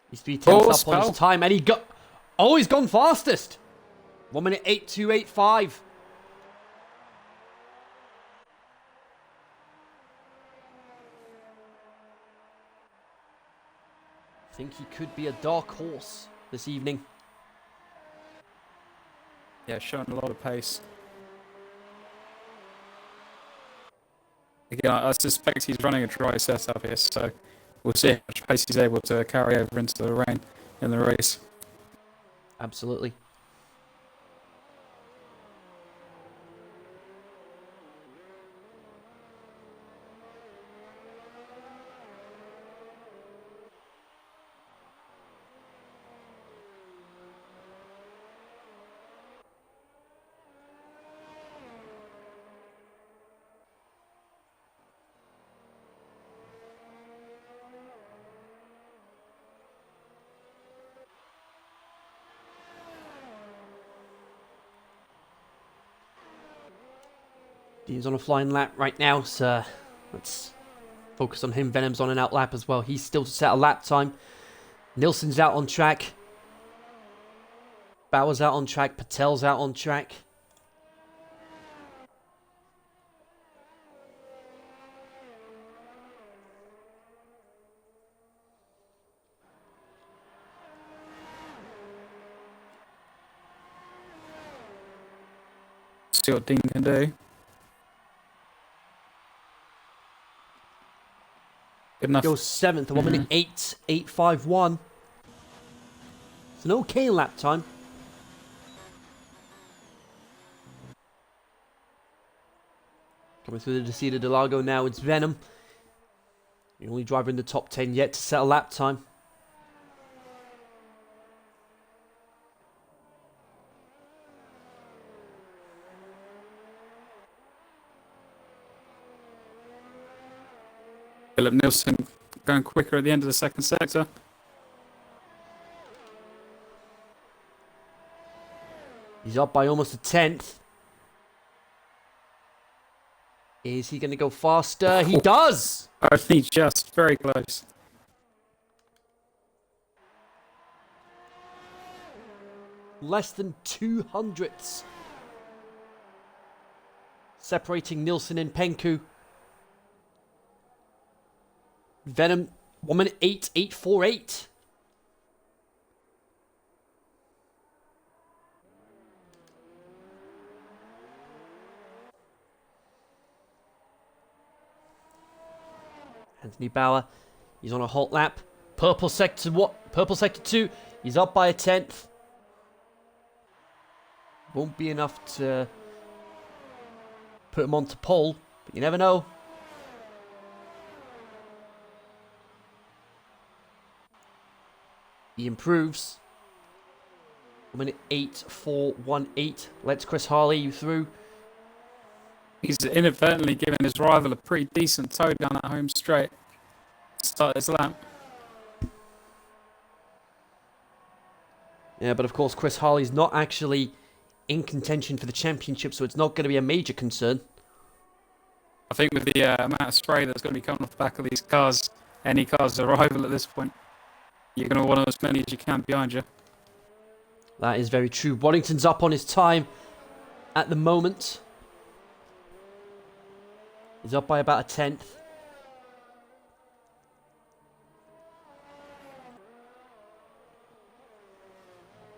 He's 3 tenths up on spell. his time, and he got... Oh, he's gone fastest. 1 minute 8.285. I think he could be a dark horse this evening. Yeah, showing a lot of pace. Again, I suspect he's running a dry setup here, so we'll see how much pace he's able to carry over into the rain in the race. Absolutely. Dean's on a flying lap right now, so let's focus on him. Venom's on an out lap as well. He's still to set a lap time. Nilsson's out on track. Bauer's out on track. Patel's out on track. See what Dean can do. Good enough. Goes 7th, 1 minute 8.851. It's an okay lap time. Coming through the Descida de Lago now, it's Venom. The only driver in the top 10 yet to set a lap time. Philip Nilsson going quicker at the end of the second sector. He's up by almost a 10th. Is he going to go faster? He does! I think just very close. Less than 2 hundredths. Separating Nilsson and Penku. Venom, 1 minute 8.848. Anthony Bauer, he's on a hot lap. Purple sector what? Purple sector 2. He's up by a 10th. Won't be enough to put him onto pole, but you never know. He improves. 1 minute 8.418. Lets Chris Harley through. He's inadvertently giving his rival a pretty decent tow down that home straight. Start his lap. Yeah, but of course Chris Harley's not actually in contention for the championship, so it's not going to be a major concern. I think with the amount of spray that's going to be coming off the back of these cars, any car's a rival at this point. You're going to want as many as you can behind you. That is very true. Waddington's up on his time at the moment. He's up by about a 10th.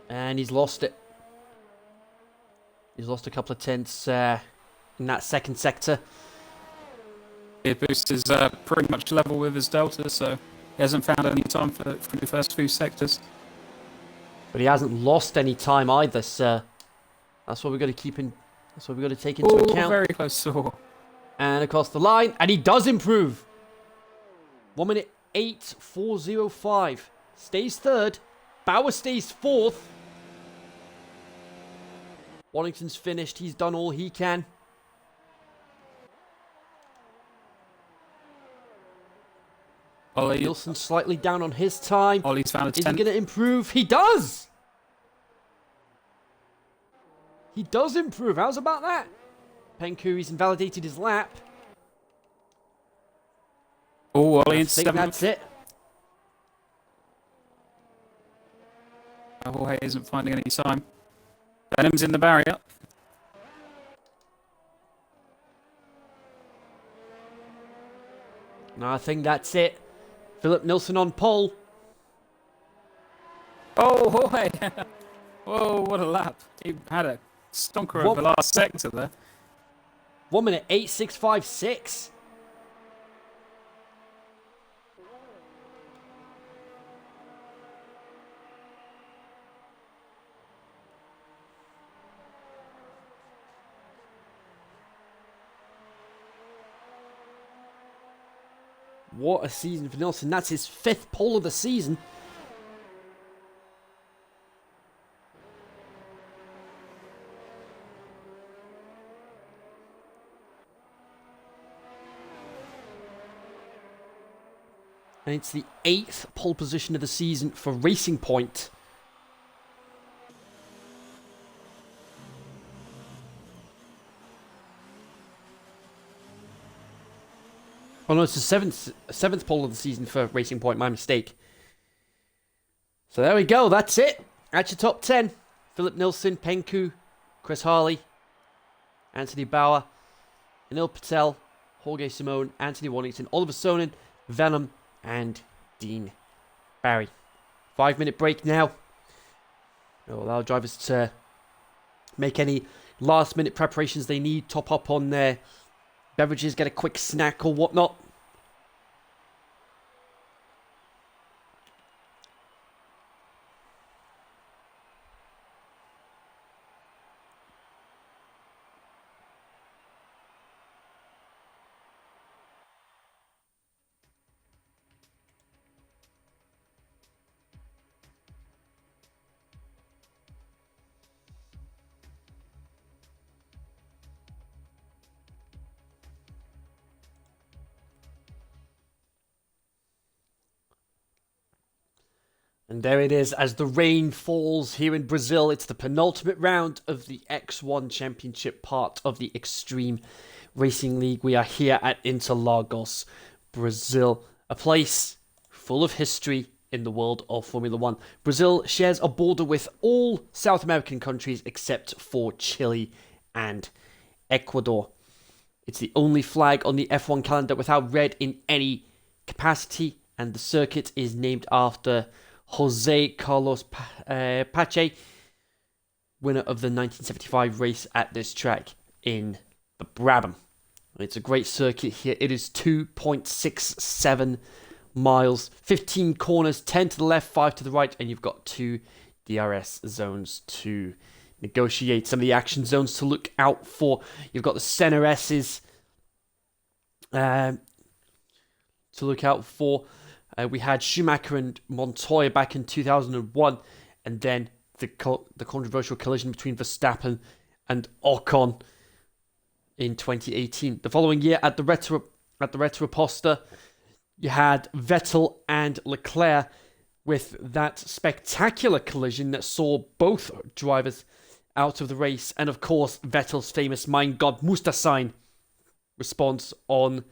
And he's lost it. He's lost a couple of tenths in that second sector. His boost is pretty much level with his delta, so he hasn't found any time for the first few sectors. But he hasn't lost any time either, so that's what we've got to keep in. That's what we've got to take into account. Very close saw. And across the line, and he does improve. 1 minute 8.405. Stays third. Bauer stays fourth. Waddington's finished. He's done all he can. Nilsson slightly down on his time. Ollie's found a 10. Is he going to improve? He does! He does improve. How's about that? Penku, he's invalidated his lap. Oh, Ollie I into think 7th. that's it. Jorge isn't finding any time. Benham's in the barrier. No, I think that's it. Philip Nilsson on pole. Oh, Jorge! Whoa, what a lap. He had a stonker of the last sector there. 1 minute 8.656. What a season for Nilsson. That's his 5th pole of the season. And it's the 8th pole position of the season for Racing Point. Oh no, it's the seventh pole of the season for Racing Point, my mistake. So there we go, that's it. That's your top 10. Philip Nilsson, Penku, Chris Harley, Anthony Bauer, Anil Patel, Jorge Simone, Anthony Warrington, Oliver Sonnen, Venom, and Dean Barry. 5-minute break now. It'll allow drivers to make any last-minute preparations they need, top up on their beverages, get a quick snack or whatnot. And there it is, as the rain falls here in Brazil. It's the penultimate round of the X1 Championship, part of the Extreme Racing League. We are here at Interlagos, Brazil, a place full of history in the world of Formula One. Brazil shares a border with all South American countries except for Chile and Ecuador. It's the only flag on the F1 calendar without red in any capacity, and the circuit is named after Jose Carlos Pache, winner of the 1975 race at this track in the Brabham. It's a great circuit here. It is 2.67 miles, 15 corners, 10 to the left, 5 to the right, and you've got 2 DRS zones to negotiate. Some of the action zones to look out for. You've got the center S's to look out for. We had Schumacher and Montoya back in 2001, and then the controversial collision between Verstappen and Ocon in 2018. The following year at the Retroposta, you had Vettel and Leclerc with that spectacular collision that saw both drivers out of the race, and of course Vettel's famous "Mein Gott, Muster sein" response on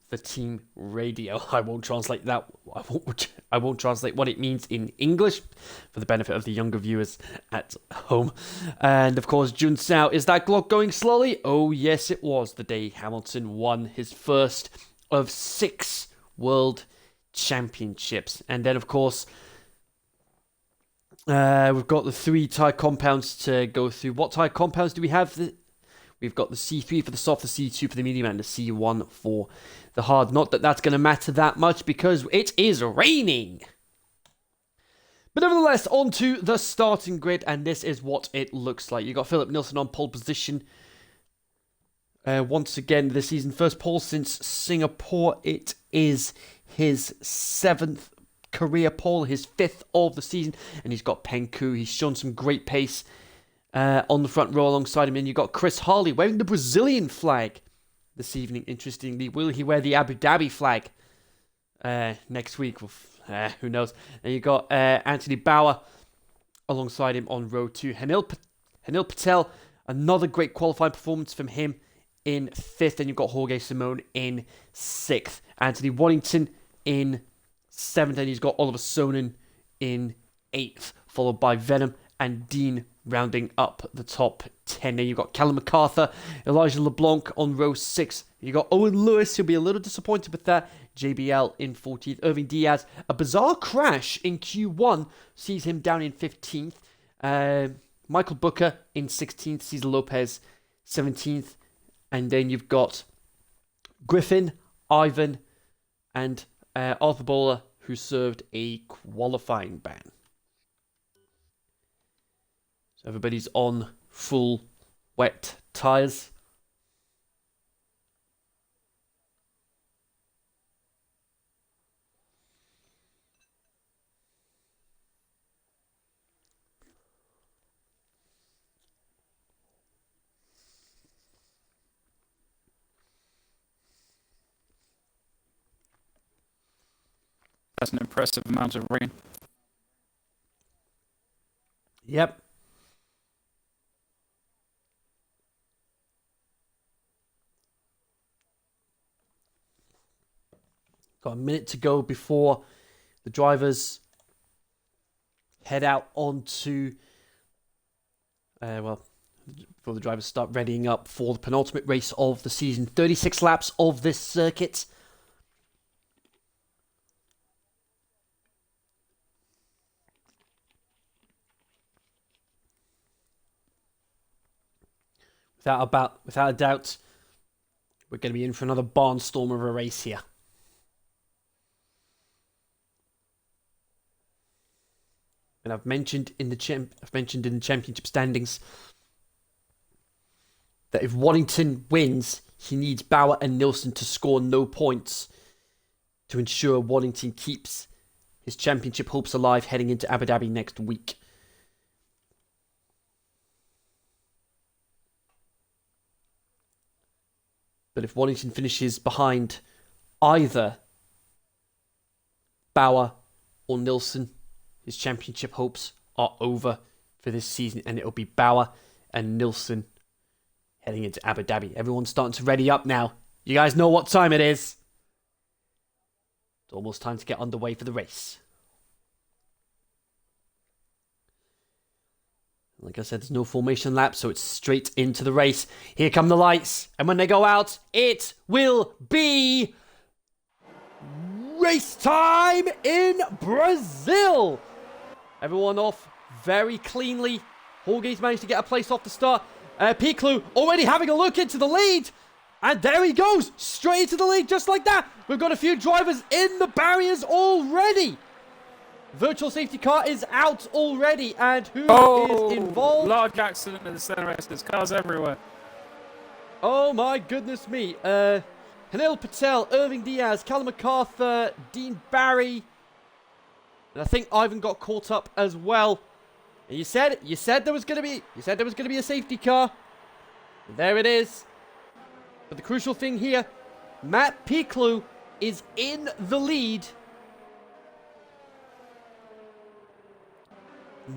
the team radio. I won't translate that. I won't translate what it means in English for the benefit of the younger viewers at home. And of course, Jun Sao, is that clock going slowly? Oh yes, it was the day Hamilton won his first of 6 world championships. And then of course, we've got the 3 tyre compounds to go through. What tyre compounds do we have? We've got the C3 for the soft, the C2 for the medium, and the C1 for the hard. Not that that's going to matter that much because it is raining. But nevertheless, onto the starting grid, and this is what it looks like. You've got Philip Nilsson on pole position. Once again this season, first pole since Singapore. It is his 7th career pole, his 5th of the season, and he's got Penku. He's shown some great pace on the front row alongside him. And you've got Chris Harley wearing the Brazilian flag this evening. Interestingly, will he wear the Abu Dhabi flag next week? Who knows? And you've got Anthony Bauer alongside him on row 2. Hanil Patel, another great qualifying performance from him in 5th. Then you've got Jorge Simone in 6th. Anthony Waddington in 7th. And he's got Oliver Sonnen in 8th, followed by Venom and Dean rounding up the top 10. Then you've got Callum MacArthur, Elijah LeBlanc on row 6. You've got Owen Lewis, who'll be a little disappointed with that. JBL in 14th. Irving Diaz, a bizarre crash in Q1 sees him down in 15th. Michael Booker in 16th. Cesar Lopez 17th. And then you've got Griffin, Ivan, and Arthur Bowler, who served a qualifying ban. So everybody's on full wet tyres. That's an impressive amount of rain. Yep. Got a minute to go before the drivers head out onto, before the drivers start readying up for the penultimate race of the season. 36 laps of this circuit. Without a doubt, we're going to be in for another barnstorm of a race here. And I've mentioned in the championship standings that if Waddington wins, he needs Bauer and Nilsson to score no points to ensure Waddington keeps his championship hopes alive heading into Abu Dhabi next week. But if Waddington finishes behind either Bauer or Nilsson, his championship hopes are over for this season, and it'll be Bauer and Nilsson heading into Abu Dhabi. Everyone's starting to ready up now. You guys know what time it is. It's almost time to get underway for the race. Like I said, there's no formation lap, so it's straight into the race. Here come the lights, and when they go out, it will be race time in Brazil. Everyone off very cleanly. Jorge's managed to get a place off the start. Piclu already having a look into the lead. And there he goes, straight into the lead, just like that. We've got a few drivers in the barriers already. Virtual safety car is out already. And who is involved? Large accident in the center. There's cars everywhere. Oh my goodness me. Hanil Patel, Irving Diaz, Callum MacArthur, Dean Barry. And I think Ivan got caught up as well. And you said there was gonna be a safety car. And there it is. But the crucial thing here, Matt Piclu is in the lead.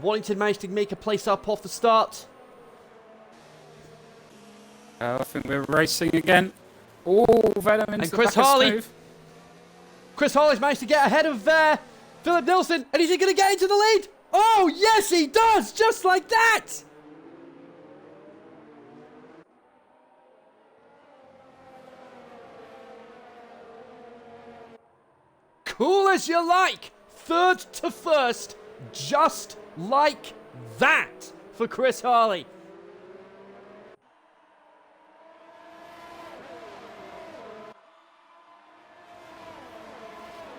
Waddington managed to make a place up off the start. I think we're racing again. Oh, Venom into and Chris Harley. Chris Harley's managed to get ahead of Philip Nilsson. And is he going to get into the lead? Oh, yes, he does. Just like that. Cool as you like. 3rd to 1st. Just like that for Chris Harley.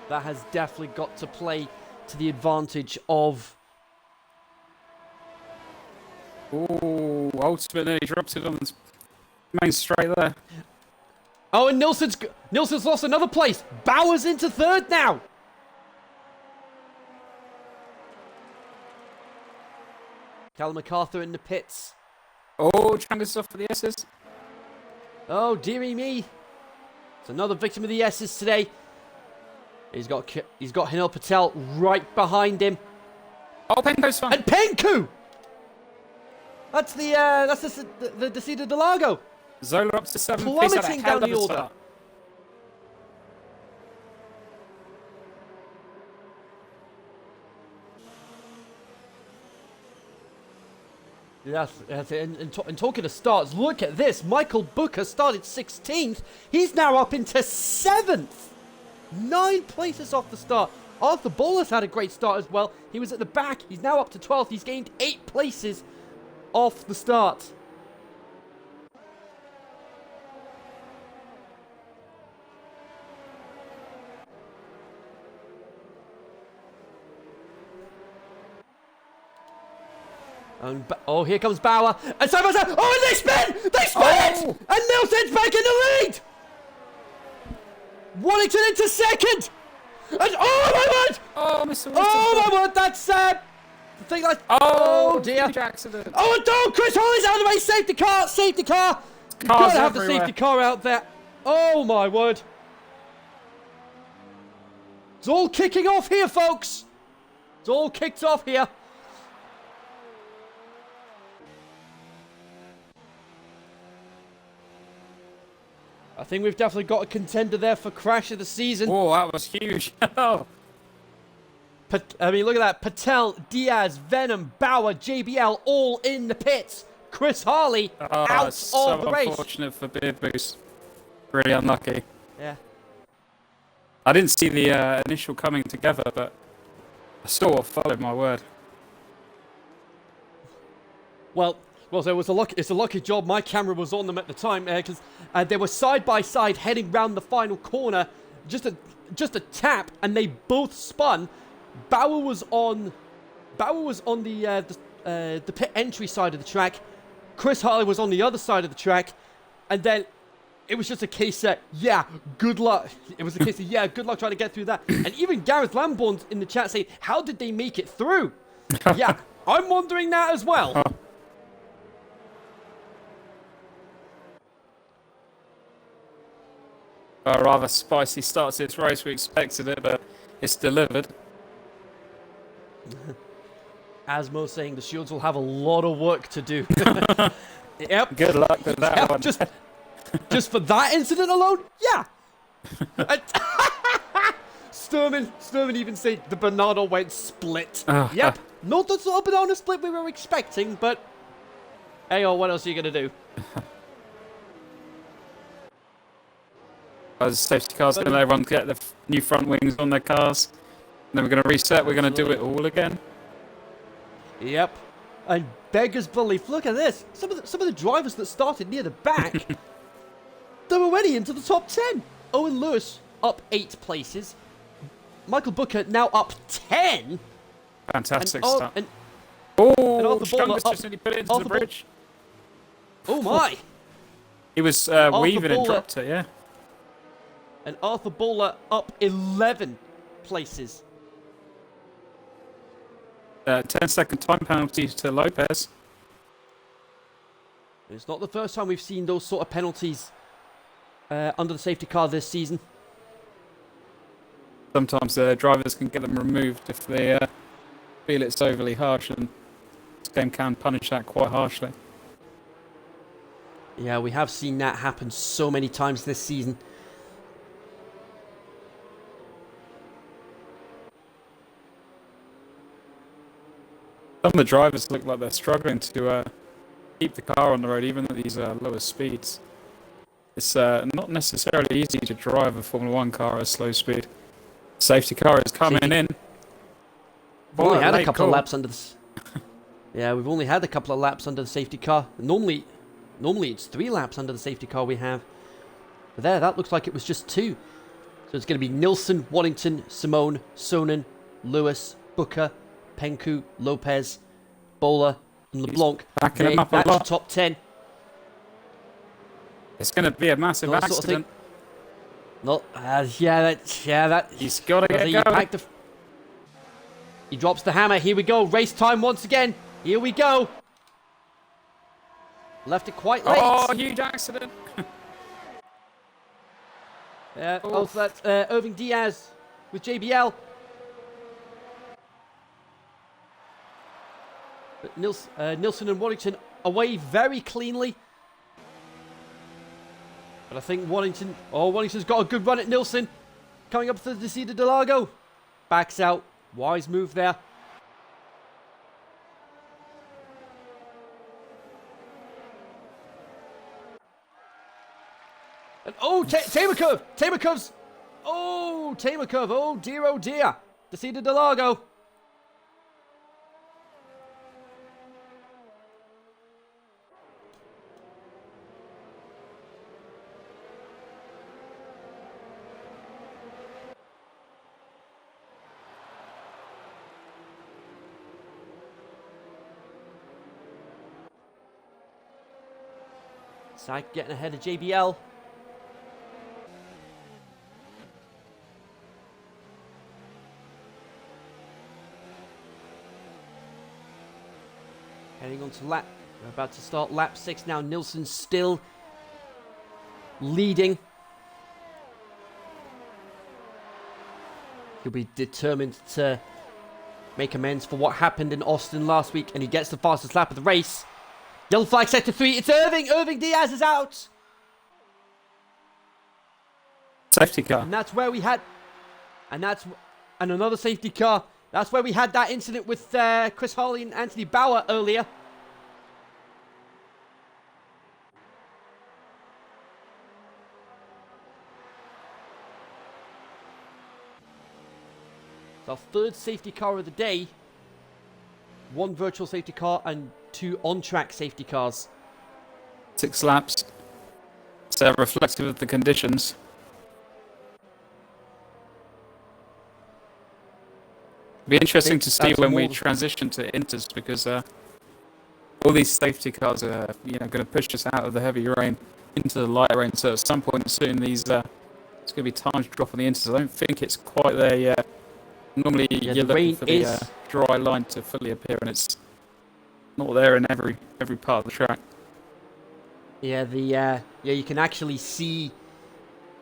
That has definitely got to play to the advantage of... Oh, ultimately he dropped it on the main straight there. Oh, and Nilsson's lost another place. Bauer's into 3rd now. Callum MacArthur in the pits. Oh, trying to stuff for the S's. Oh, dearie me. It's another victim of the S's today. He's got Hanil Patel right behind him. Oh, Penko's fine. And Penku! That's the Descida de Lago. Zola up to 7th. plummeting down the order. Yes, and talking of starts, look at this. Michael Booker started 16th. He's now up into 7th. 9 places off the start. Arthur Bowler's had a great start as well. He was at the back. He's now up to 12th. He's gained 8 places off the start. Oh, here comes Bauer. And side by side. Oh, and they spin! They spin it! And Nelson's back in the lead! Wallington into second! And oh my word! Oh, Mr. Oh my word, that's the thing like. Oh dear. Huge accident. Oh, and don't! Chris Holly's out of the way! Safety car! Safety car! You've got to have the safety car out there. Oh my word. It's all kicking off here, folks. It's all kicked off here. I think we've definitely got a contender there for crash of the season. Oh, that was huge. I mean, look at that. Patel, Diaz, Venom, Bauer, JBL, all in the pits. Chris Harley out of the race. Unfortunate for Beard Boost. Really unlucky. Yeah. I didn't see the initial coming together, but I sort of followed my word. Well, so it's a lucky job my camera was on them at the time, because they were side by side heading round the final corner, just a tap, and they both spun. Bauer was on the pit entry side of the track. Chris Harley was on the other side of the track, and then it was just a case that, yeah, good luck. It was a case of, yeah, good luck trying to get through that. And even Gareth Lambourne's in the chat saying, how did they make it through? Yeah, I'm wondering that as well. A rather spicy start to this race. We expected it, but it's delivered. Asmo saying the Shields will have a lot of work to do. Yep. Good luck with that one. Just for that incident alone? Yeah. Sturman even said the banana went split. Yep. Not the sort of banana split we were expecting, but hey, what else are you going to do? As safety cars, going to everyone get the new front wings on their cars. And then we're going to reset. We're going to do it all again. Yep. And beggars belief. Look at this. Some of the drivers that started near the back, they're already into the top 10. Owen Lewis up 8 places. Michael Booker now up 10. Fantastic and, start. And Strongest just nearly put it into the bridge. Oh my. He was weaving and dropped it, yeah. And Arthur Bowler up 11 places. 10-second time penalty to Lopez. It's not the first time we've seen those sort of penalties under the safety car this season. Sometimes drivers can get them removed if they feel it's overly harsh, and this game can punish that quite harshly. Yeah, we have seen that happen so many times this season. Some of the drivers look like they're struggling to keep the car on the road, even at these lower speeds. It's not necessarily easy to drive a Formula 1 car at a slow speed. Safety car is coming in. We've only had a couple of laps under the... Yeah, we've only had a couple of laps under the safety car. Normally it's 3 laps under the safety car we have. But there, that looks like it was just 2. So it's going to be Nilsson, Waddington, Simone, Sonnen, Lewis, Booker, Penku, Lopez, Bowler, and LeBlanc. Backing him up a lot. Top 10. It's going to be a massive accident. Sort of that. He's got to get going. He drops the hammer. Here we go. Race time once again. Here we go. Left it quite late. Oh, huge accident. Also that's Irving Diaz with JBL. But Nilsson and Waddington away very cleanly. But I think Wellington's got a good run at Nilsson. Coming up to the Cedar de Lago. Backs out. Wise move there. And Tamer Curve! Tamer Curve's... Oh, Tamer Curve. Oh dear. The Cedar de Lago. Sack getting ahead of JBL. Heading on to lap. We're about to start lap 6 now. Nilsson still leading. He'll be determined to make amends for what happened in Austin last week, and he gets the fastest lap of the race. Yellow flag sector 3. It's Irving. Irving Diaz is out. Safety car. And that's where we had... And another safety car. That's where we had that incident with Chris Harley and Anthony Bauer earlier. It's our third safety car of the day. 1 virtual safety car and 2 on-track safety cars. 6 laps. So reflective of the conditions. It'll be interesting to see when we transition to inters, because all these safety cars are, going to push us out of the heavy rain into the light rain. So at some point soon, it's going to be time to drop on the inters. I don't think it's quite there yet. Normally, you're looking for the dry line to fully appear, and it's not there in every part of the track. Yeah, you can actually see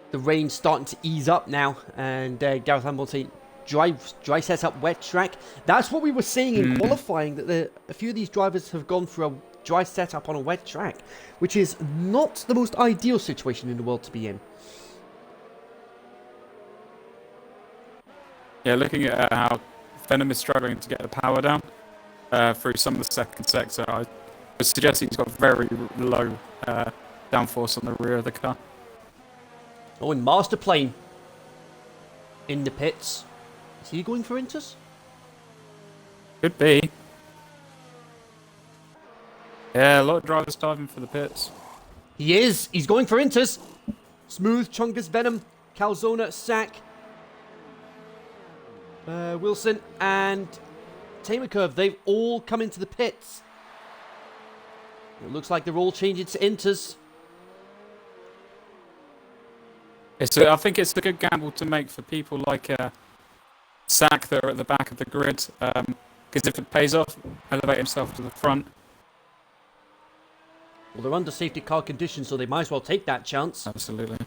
the rain starting to ease up now, and Gareth Hamilton dry setup, wet track. That's what we were seeing in qualifying, that a few of these drivers have gone for a dry setup on a wet track, which is not the most ideal situation in the world to be in. Yeah, looking at how Venom is struggling to get the power down through some of the second sector, I would suggest he's got very low downforce on the rear of the car. Oh, and Master Plane in the pits. Is he going for inters? Could be. Yeah, a lot of drivers diving for the pits. He is. He's going for inters. Smooth, Chungus, Venom, Calzona, Sack, Wilson, and Tamer Curve. They've all come into the pits. It looks like they're all changing to inters. I think it's a good gamble to make for people like Sack that are at the back of the grid, because if it pays off, elevate himself to the front. Well, they're under safety car conditions, so they might as well take that chance. Absolutely.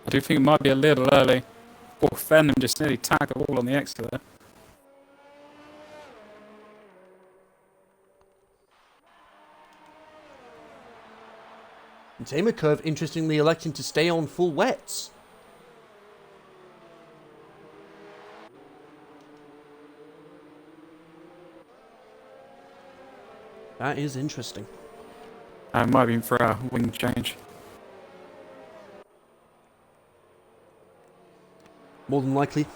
I do think it might be a little early. Oh, Venom just nearly tagged the wall on the exit there. And Tamer Curve, interestingly, electing to stay on full wets. That is interesting. Might have been for a wing change. More than likely.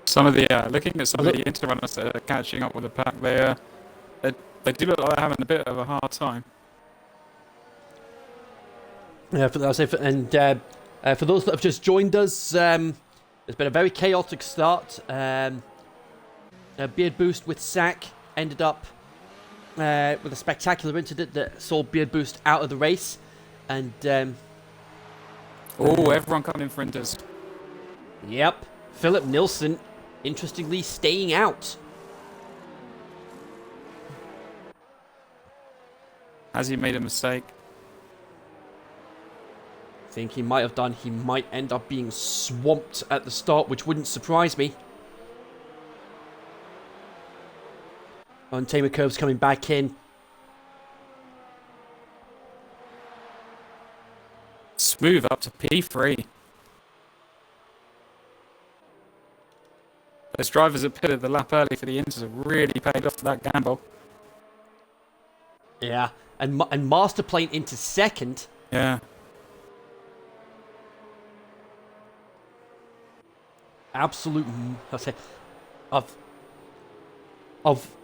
Some of the looking at some of the interrunners that are catching up with the pack, they do look like they're having a bit of a hard time. Yeah, for those that have just joined us, it's been a very chaotic start. A Beard Boost with Sack ended up with a spectacular incident that saw Beard Boost out of the race, and everyone coming for inters. Yep, Philip Nilsson, interestingly, staying out. Has he made a mistake? I think he might have done. He might end up being swamped at the start, which wouldn't surprise me. And Tamer Curve's coming back in. move up to P3. Those drivers that pitted the lap early for the Inters have really paid off for that gamble. Yeah, and Masterplane into second. Yeah. Absolute. I say, I've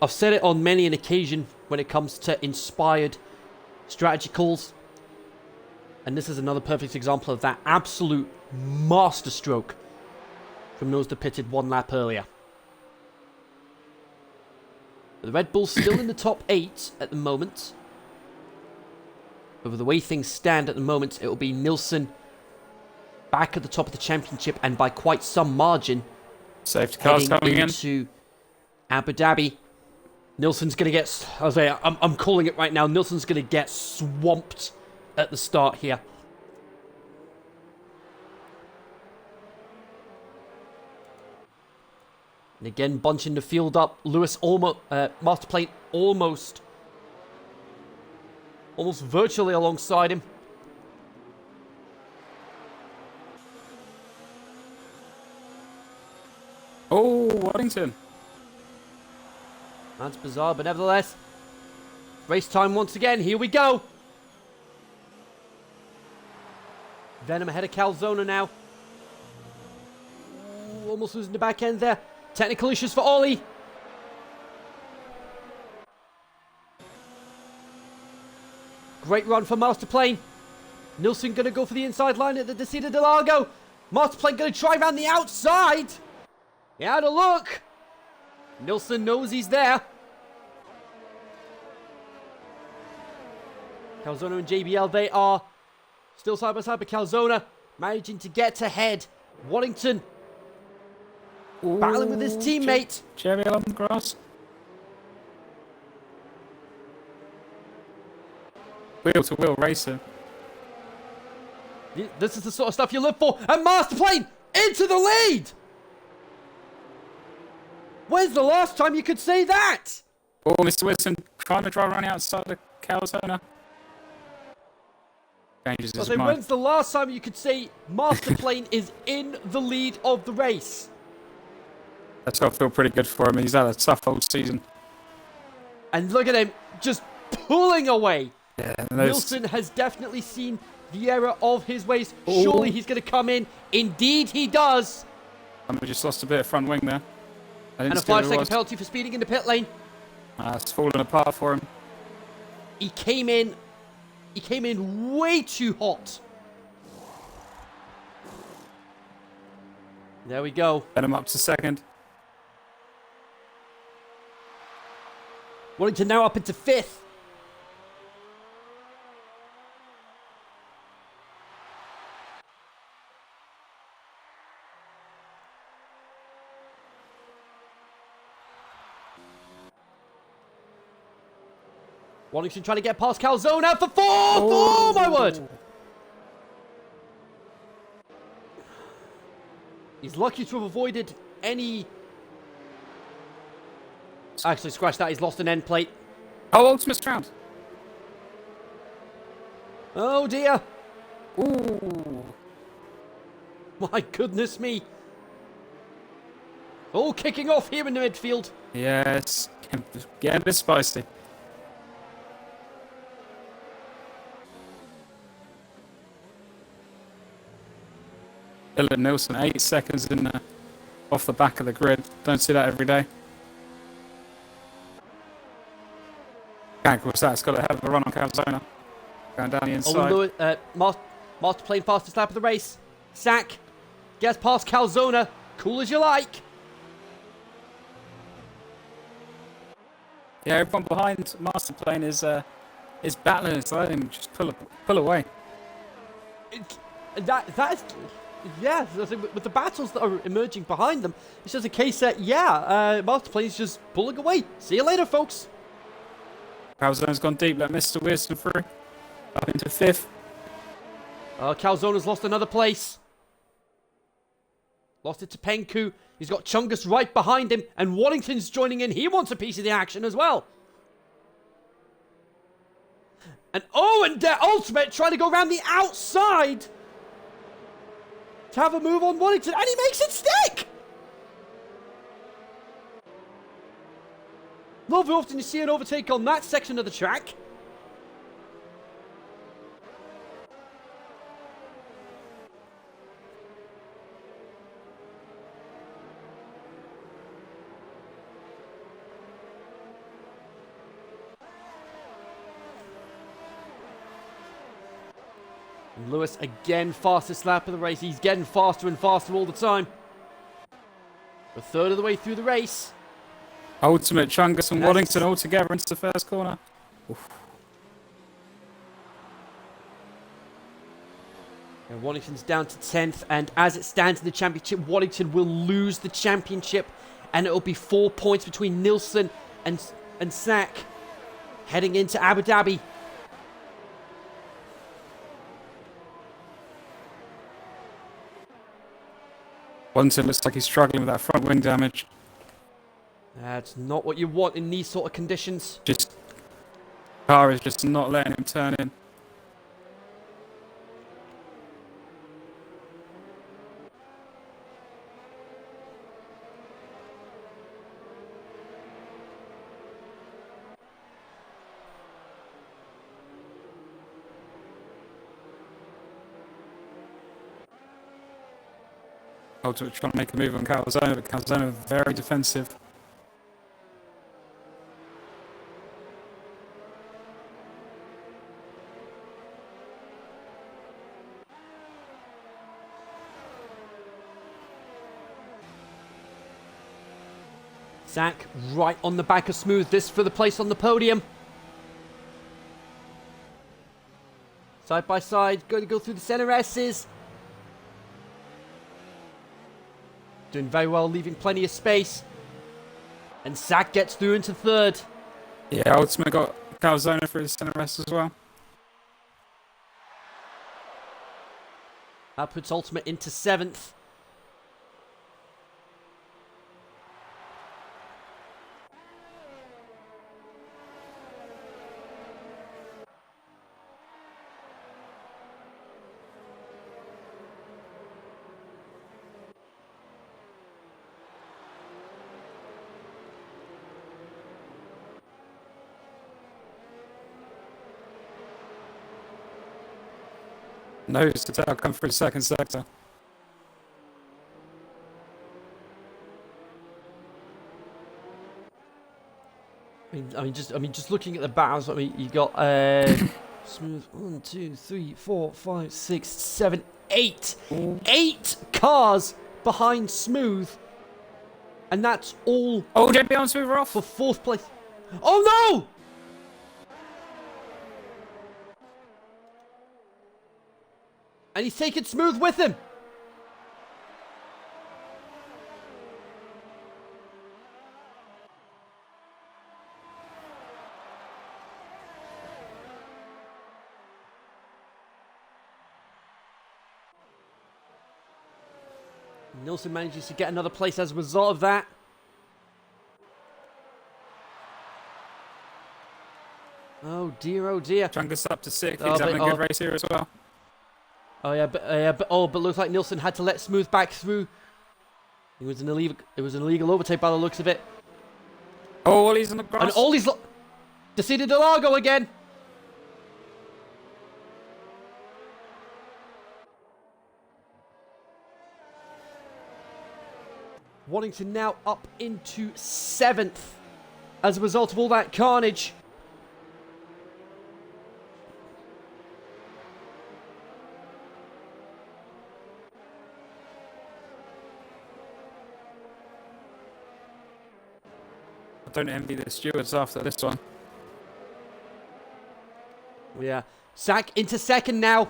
said it on many an occasion when it comes to inspired strategy calls, and this is another perfect example of that. Absolute masterstroke from those that pitted one lap earlier. The Red Bull's still in the top 8 at the moment. But with the way things stand at the moment, it will be Nilsson back at the top of the championship, and by quite some margin. Safety cars coming in to Abu Dhabi. Nilsson's going to get... I'm calling it right now. Nilsson's going to get swamped at the start here. And again, bunching the field up. Lewis Masterplane almost virtually alongside him. Oh, Waddington. That's bizarre, but nevertheless, race time once again. Here we go. Venom ahead of Calzona now. Ooh, almost losing the back end there. Technical issues for Ollie. Great run for Masterplane. Nilsson going to go for the inside line at the Descida del Lago. Masterplane going to try around the outside. He had a look. Nilsson knows he's there. Calzona and JBL, they are still side by side, but Calzona managing to get ahead. Waddington battling with his teammate. JBL on the grass. Wheel to wheel racing. This is the sort of stuff you live for. And Masterplane into the lead. When's the last time you could say that? Oh, Mr. Wilson trying to drive around the outside of Calzona. Changes his mind. When's the last time you could say Masterplane is in the lead of the race? That's got to feel pretty good for him. He's had a tough old season. And look at him just pulling away. Yeah, Nilsson has definitely seen the error of his ways. Surely he's going to come in. Indeed he does. We just lost a bit of front wing there. And a 5-second penalty for speeding in the pit lane. It's fallen apart for him. He came in way too hot. There we go. Get him up to second. Waddington now up into 5th. Waddington trying to get past Calzona for 4th! Oh my word! He's lucky to have avoided any... Actually, scratch that. He's lost an end plate. Oh, ultimate round. Oh dear. Ooh. My goodness me. All kicking off here in the midfield. Yes. Getting a bit spicy. Dylan Nilsson, 8 seconds in off the back of the grid. Don't see that every day. Of course, that's got to have a run on Calzona. Going down the inside. Masterplane fastest lap of the race. Sack gets past Calzona. Cool as you like. Yeah, everyone behind Masterplane is battling as well. Just pull away. That's yeah. With the battles that are emerging behind them, it's just a case that Masterplane's just pulling away. See you later, folks. Calzona's gone deep. Let Mr. Wilson through. Up into 5th. Calzona's lost another place. Lost it to Penku. He's got Chungus right behind him. And Waddington's joining in. He wants a piece of the action as well. And their ultimate trying to go around the outside to have a move on Wellington, and he makes it stick! Not very often you see an overtake on that section of the track. And Lewis again, fastest lap of the race. He's getting faster and faster all the time. A third of the way through the race. Ultimate Chungus and Wellington all together into the first corner. Oof. And Wallington's down to 10th, and as it stands in the championship, Wallington will lose the championship, and it will be 4 points between Nilsson and Sack heading into Abu Dhabi. Wellington looks like he's struggling with that front wing damage. That's not what you want in these sort of conditions. Just car is just not letting him turn in. Ultimate trying to make a move on Calzone, but Calzone very defensive. Zach right on the back of Smooth. This for the place on the podium. Side by side. Going to go through the center S's. Doing very well, leaving plenty of space. And Zach gets through into third. Yeah, Ultimate got Calzone for his center S as well. That puts Ultimate into 7th. Nose to tail come through second sector. I mean, just looking at the battles. I mean, you got Smooth 1, 2, 3, 4, 5, 6, 7, 8. 8 cars behind Smooth, and that's all. Oh, JB on Smooth off for 4th place. Oh no! And he's taking Smooth with him. Nilsson manages to get another place as a result of that. Oh dear, oh dear. Chungus up to 6th. He's having a good race here as well. Oh yeah, but looks like Nilsson had to let Smooth back through. It was an illegal overtake by the looks of it. Oh, Ollie's on the grass. And Ollie's Descended to Largo again. Waddington now up into 7th as a result of all that carnage. I don't envy the stewards after this one. Yeah. Sack into 2nd now.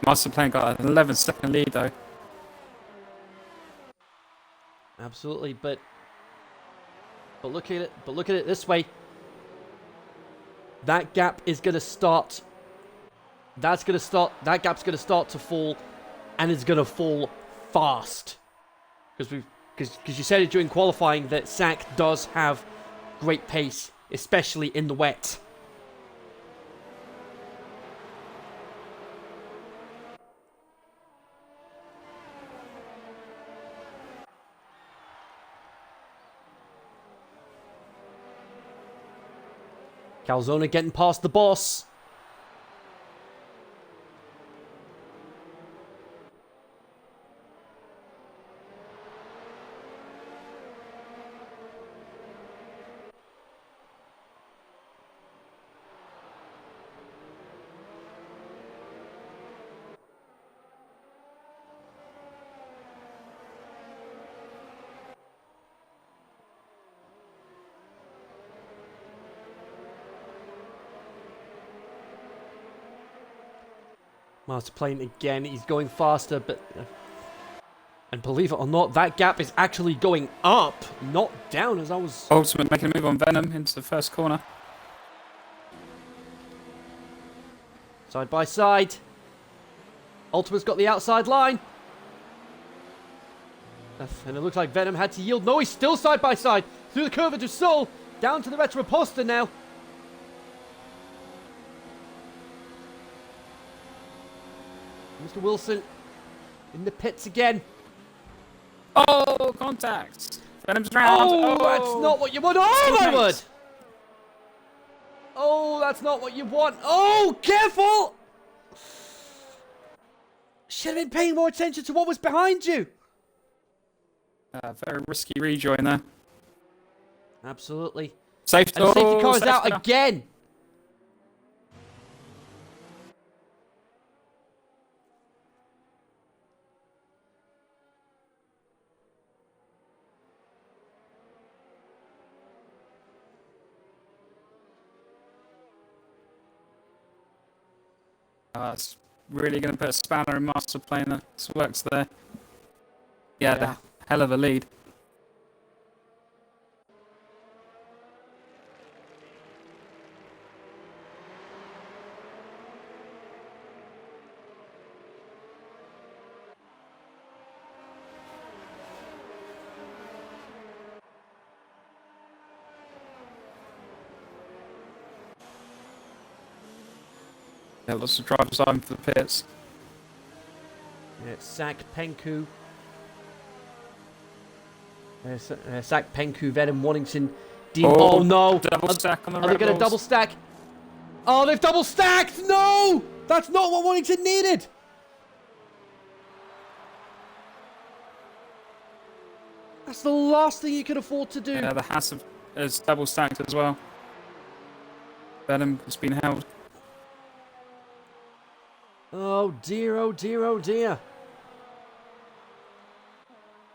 Master Plan got an 11-second lead though. Absolutely, but look at it this way. That gap is going to start. That gap's going to start to fall, and it's going to fall fast. Because you said it during qualifying that Sack does have great pace, especially in the wet. Calzona getting past the boss. Master plane again. He's going faster, but... and believe it or not, that gap is actually going up, not down as I was... Ultimate making a move on Venom into the first corner. Side by side. Ultimate's got the outside line. And it looks like Venom had to yield. No, he's still side by side. Through the curve of Soul. Down to the Retroposter now. Mr. Wilson in the pits again. Oh, contact! Venom's round. Oh, that's not what you want. Oh, my word! Oh, that's not what you want. Oh, careful! Should have been paying more attention to what was behind you. Very risky rejoin there. Absolutely. Safety, and the safety car is safety out car. again. It's really going to put a spanner in Master Planer's works there. Yeah, the hell of a lead. Yeah, lots of drivers eyeing for the pits. Yeah, Sak, Penku. Sak, Penku, Venom, Wannington, Dean. Oh no! Double stack on the Are they going to double stack? Oh, they've double stacked! No! That's not what Wannington needed! That's the last thing you can afford to do. Yeah, the Haas is double stacked as well. Venom has been held. Oh dear, oh dear, oh dear.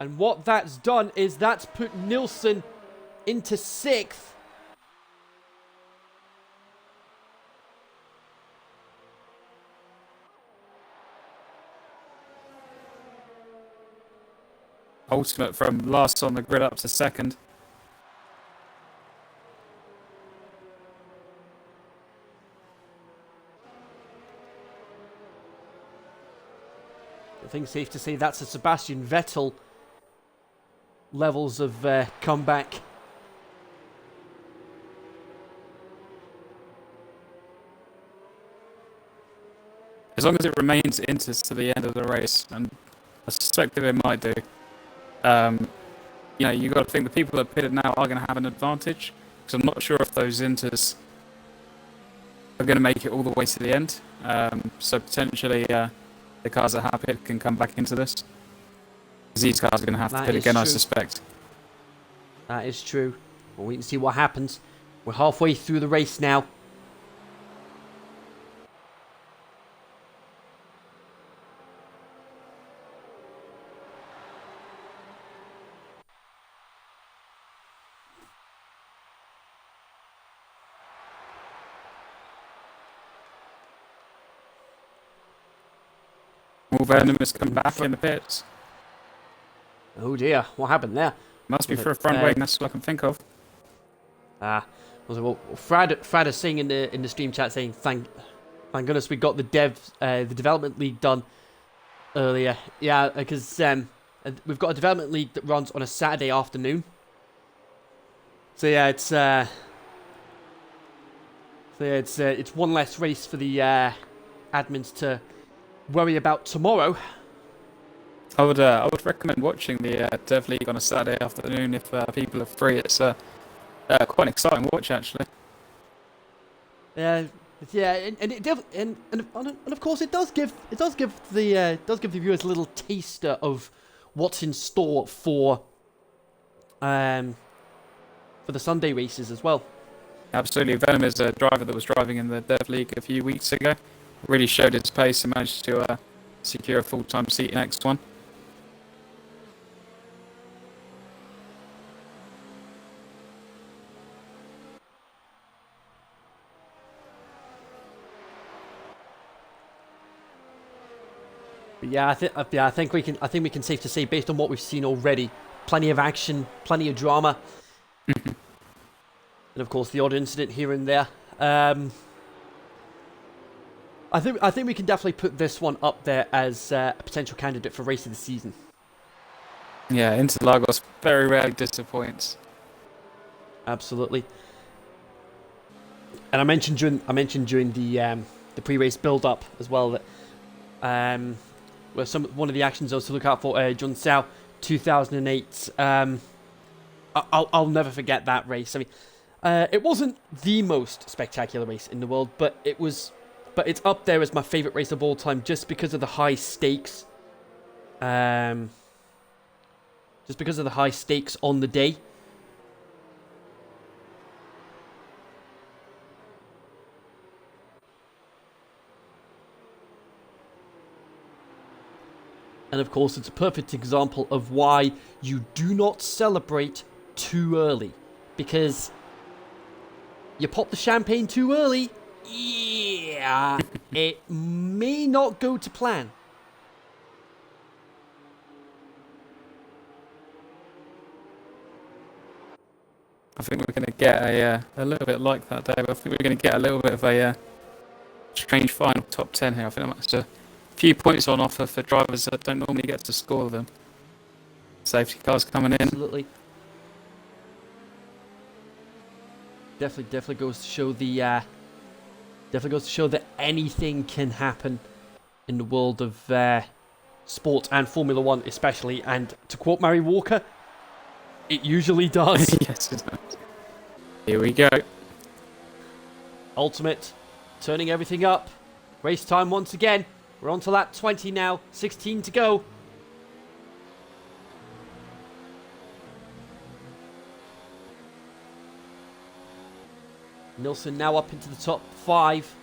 And what that's done is that's put Nilsson into 6th. Ultimate from last on the grid up to 2nd. I think it's safe to say that's a Sebastian Vettel levels of comeback. As long as it remains Inters to the end of the race, and I suspect that it might do. You know, you've got to think the people that pitted now are going to have an advantage, because I'm not sure if those Inters are going to make it all the way to the end. So potentially the cars that have pit can come back into this. Because these cars are going to have to pit again, I suspect. That is true. We'll wait and see what happens. We're halfway through the race now. Venom has come back in the pits. Oh dear, what happened there? Must be for a front wing, that's what I can think of. Well, Frad is saying in the stream chat saying thank goodness we got the development league done earlier. Yeah, because we've got a development league that runs on a Saturday afternoon. So yeah, it's one less race for the admins to worry about tomorrow. I would recommend watching the Dev League on a Saturday afternoon if people are free. It's quite an exciting watch, actually. Yeah, yeah, and of course it does give the viewers a little taster of what's in store for the Sunday races as well. Absolutely. Venom is a driver that was driving in the Dev League a few weeks ago. Really showed his pace and managed to secure a full-time seat in X1. But yeah, I think we can safe to say, based on what we've seen already, plenty of action, plenty of drama, and of course the odd incident here and there. I think we can definitely put this one up there as a potential candidate for race of the season. Yeah, Interlagos very rarely disappoints. Absolutely. And I mentioned during the pre-race build-up as well that where one of the action zones to look out for, Junsao 2008. I'll never forget that race. I mean, it wasn't the most spectacular race in the world, but it's up there as my favorite race of all time, just because of the high stakes. Just because of the high stakes on the day. And of course, it's a perfect example of why you do not celebrate too early. Because you pop the champagne too early, yeah, it may not go to plan. I think we're going to get a little bit like that, Dave. I think we're going to get a little bit of a strange final top 10 here. I think that's a few points on offer for drivers that don't normally get to score them. Safety cars coming in. Absolutely. Definitely goes to show that anything can happen in the world of sport and Formula One, especially. And to quote Mary Walker, it usually does. Yes, it does. Here we go. Ultimate, turning everything up. Race time once again. We're on to lap 20 now. 16 to go. Nilsson now up into the top 5.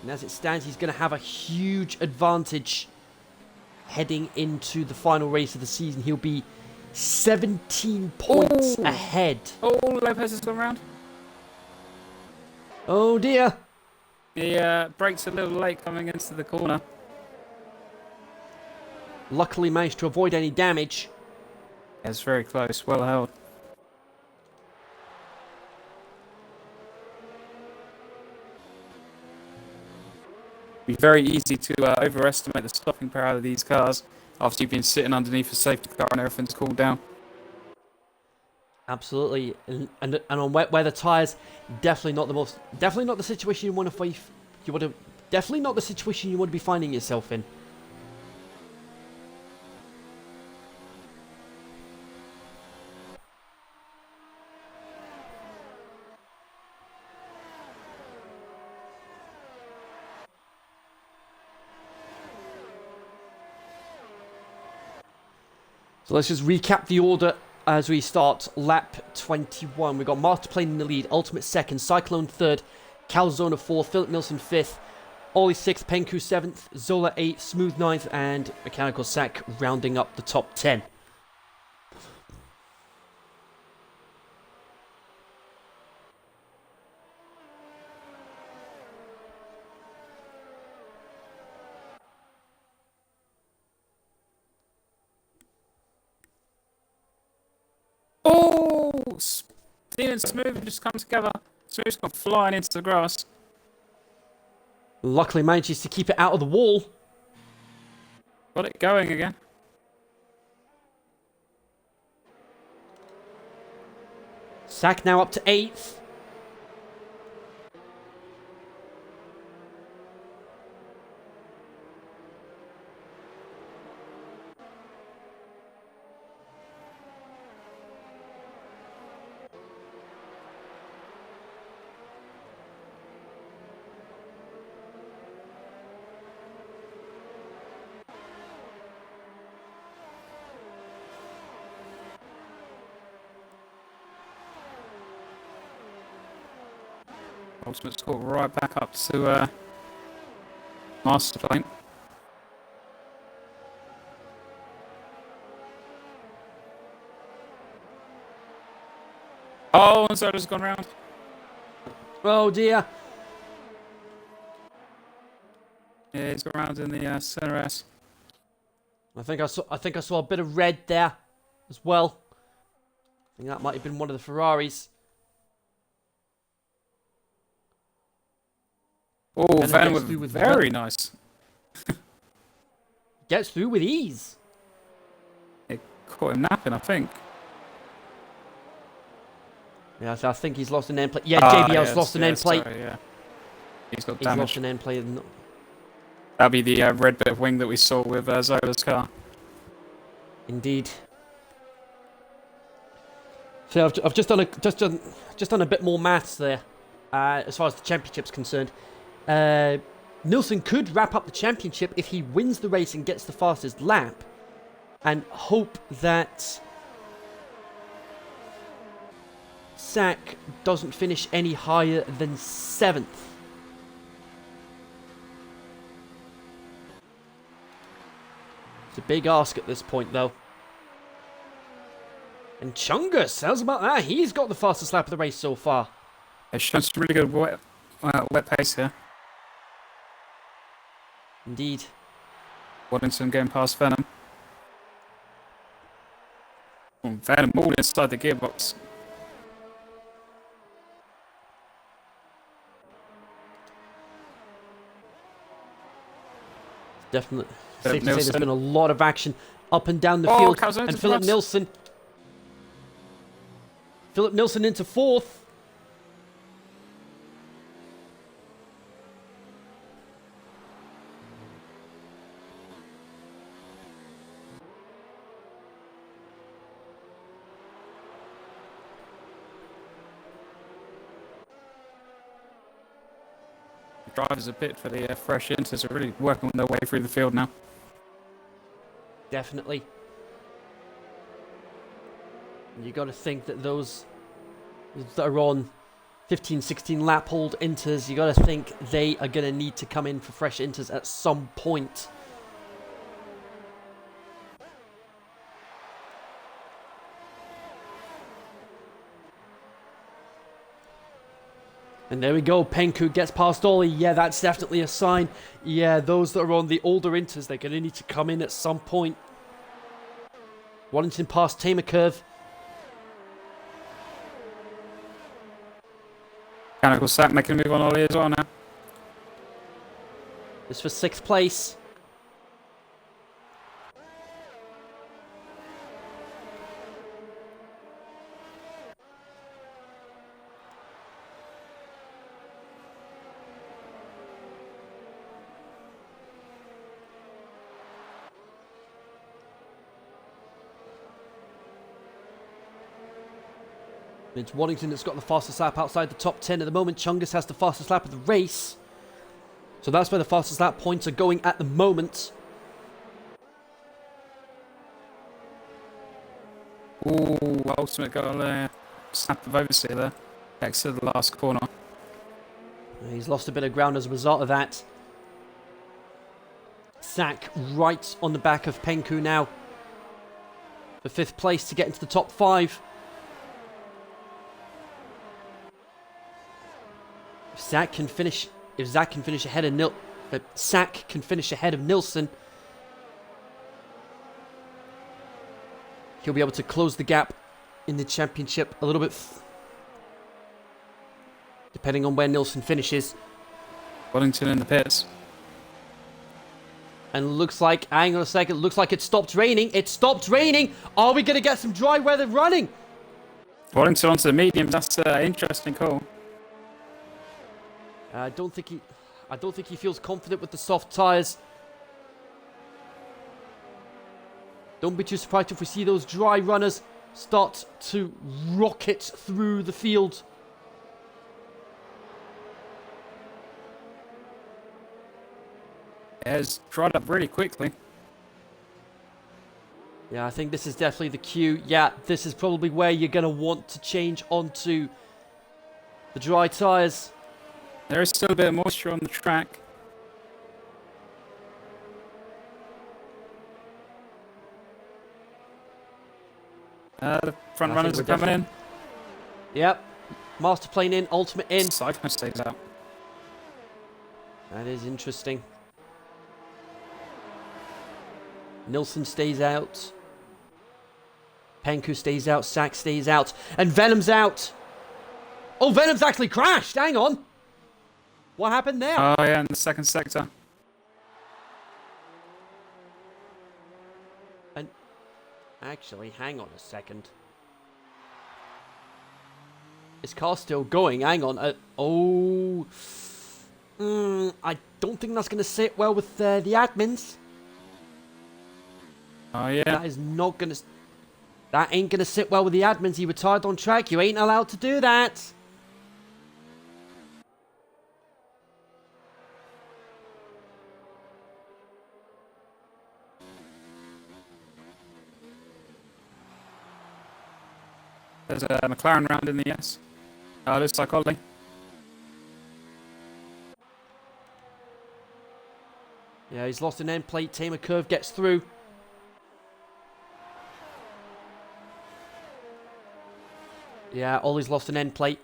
And as it stands, he's going to have a huge advantage heading into the final race of the season. He'll be 17 points ahead. Oh, Lopez has gone round. Oh dear. The brakes a little late coming into the corner. Luckily managed to avoid any damage. Yeah, it's very close, well held. Be very easy to overestimate the stopping power of these cars after you've been sitting underneath a safety car and everything's cooled down. Absolutely, and on wet weather tyres, definitely not the situation you want to face. Definitely not the situation you want to be finding yourself in. So let's just recap the order as we start lap 21. We've got Masterplane in the lead, Ultimate second, Cyclone third, Calzona fourth, Philip Nilsson fifth, Ollie sixth, Penku seventh, Zola eighth, Smooth ninth, and Mechanical Sack rounding up the top 10. Oh! Steven and Smooth just come together. Smooth's gone flying into the grass. Luckily manages to keep it out of the wall. Got it going again. Sack now up to 8th. Ultimate's caught right back up to master plane. Oh, and Zoda's gone round. Oh dear. Yeah, he's gone round in the center S. I think I saw a bit of red there as well. I think that might have been one of the Ferraris. Oh, And Van gets through with with very well. nice. Gets through with ease. It caught him napping, I think. Yeah, so I think he's lost an end plate. Yeah, JBL's yes, lost an end plate. Sorry, yeah. He's got He's damage. lost an end plate. That'll be the red bit of wing that we saw with Zola's car. Indeed. So I've just done a bit more maths there, as far as the championship's concerned. Nilsson could wrap up the championship if he wins the race and gets the fastest lap, and hope that Sack doesn't finish any higher than 7th. It's a big ask at this point, though. And Chungus, how's about that? He's got the fastest lap of the race so far. It's shown some really good wet pace here. Indeed. Waddington going past Venom. Oh, Venom all inside the gearbox. Definitely. Safe to say Nilsson. there's been a lot of action up and down the Oh, field. Calzone And to Philip the Nilsson. Philip Nilsson into 4th. Drivers a bit for the fresh inters are really working their way through the field now. Definitely. And you got to think that those that are on 15, 16 lap hold inters, you got to think they are going to need to come in for fresh inters at some point. And there we go, Penku gets past Ollie. Yeah, that's definitely a sign. Yeah, those that are on the older inters, they're going to need to come in at some point. Waddington past Tamer Curve. Mechanical Sack making a move on Ollie as well now. This for 6th place. It's Waddington that's got the fastest lap outside the top 10 at the moment. Chungus has the fastest lap of the race. So that's where the fastest lap points are going at the moment. Ooh, ultimate got a snap of oversteer there. Exit the last corner. He's lost a bit of ground as a result of that. Sack right on the back of Penku now. For 5th place to get into the top 5. If Sack can finish ahead of Nilsson, he'll be able to close the gap in the championship a little bit, depending on where Nilsson finishes. Waddington in the pits. And looks like, hang on a second, looks like it stopped raining. It stopped raining. Are we going to get some dry weather running? Waddington onto the medium. That's an interesting call. I don't think he feels confident with the soft tyres. Don't be too surprised if we see those dry runners start to rocket through the field. It has dried up really quickly. Yeah, I think this is definitely the cue. Yeah, this is probably where you're going to want to change onto the dry tyres. There is still a bit of moisture on the track. The front runners are coming in. Yep. Master plane in, ultimate in. Cyclone stays out. That is interesting. Nilsson stays out. Penku stays out. Sack stays out. And Venom's out. Oh, Venom's actually crashed. Hang on. What happened there? Oh, yeah, in the second sector. And actually, hang on a second. Is car still going? Hang on. I don't think that's going to sit well with the admins. Oh, yeah. That is not going to... That ain't going to sit well with the admins. He retired on track. You ain't allowed to do that. There's a McLaren round in the S. Looks like Ollie. Yeah, he's lost an end plate. Tamer Curve gets through. Yeah, Ollie's lost an end plate.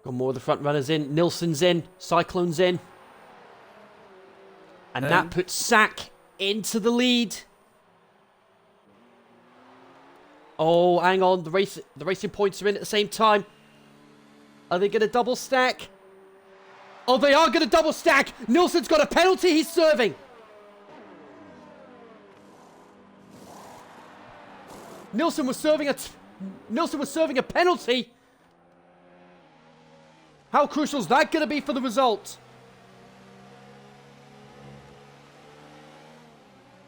Got more of the front runners in. Nilsson's in. Cyclone's in. And that puts Sack into the lead. Oh, hang on. The racing points are in at the same time. Are they going to double stack? Oh, they are going to double stack. Nilsson's got a penalty he's serving. Nilsson was serving a penalty. How crucial is that going to be for the result?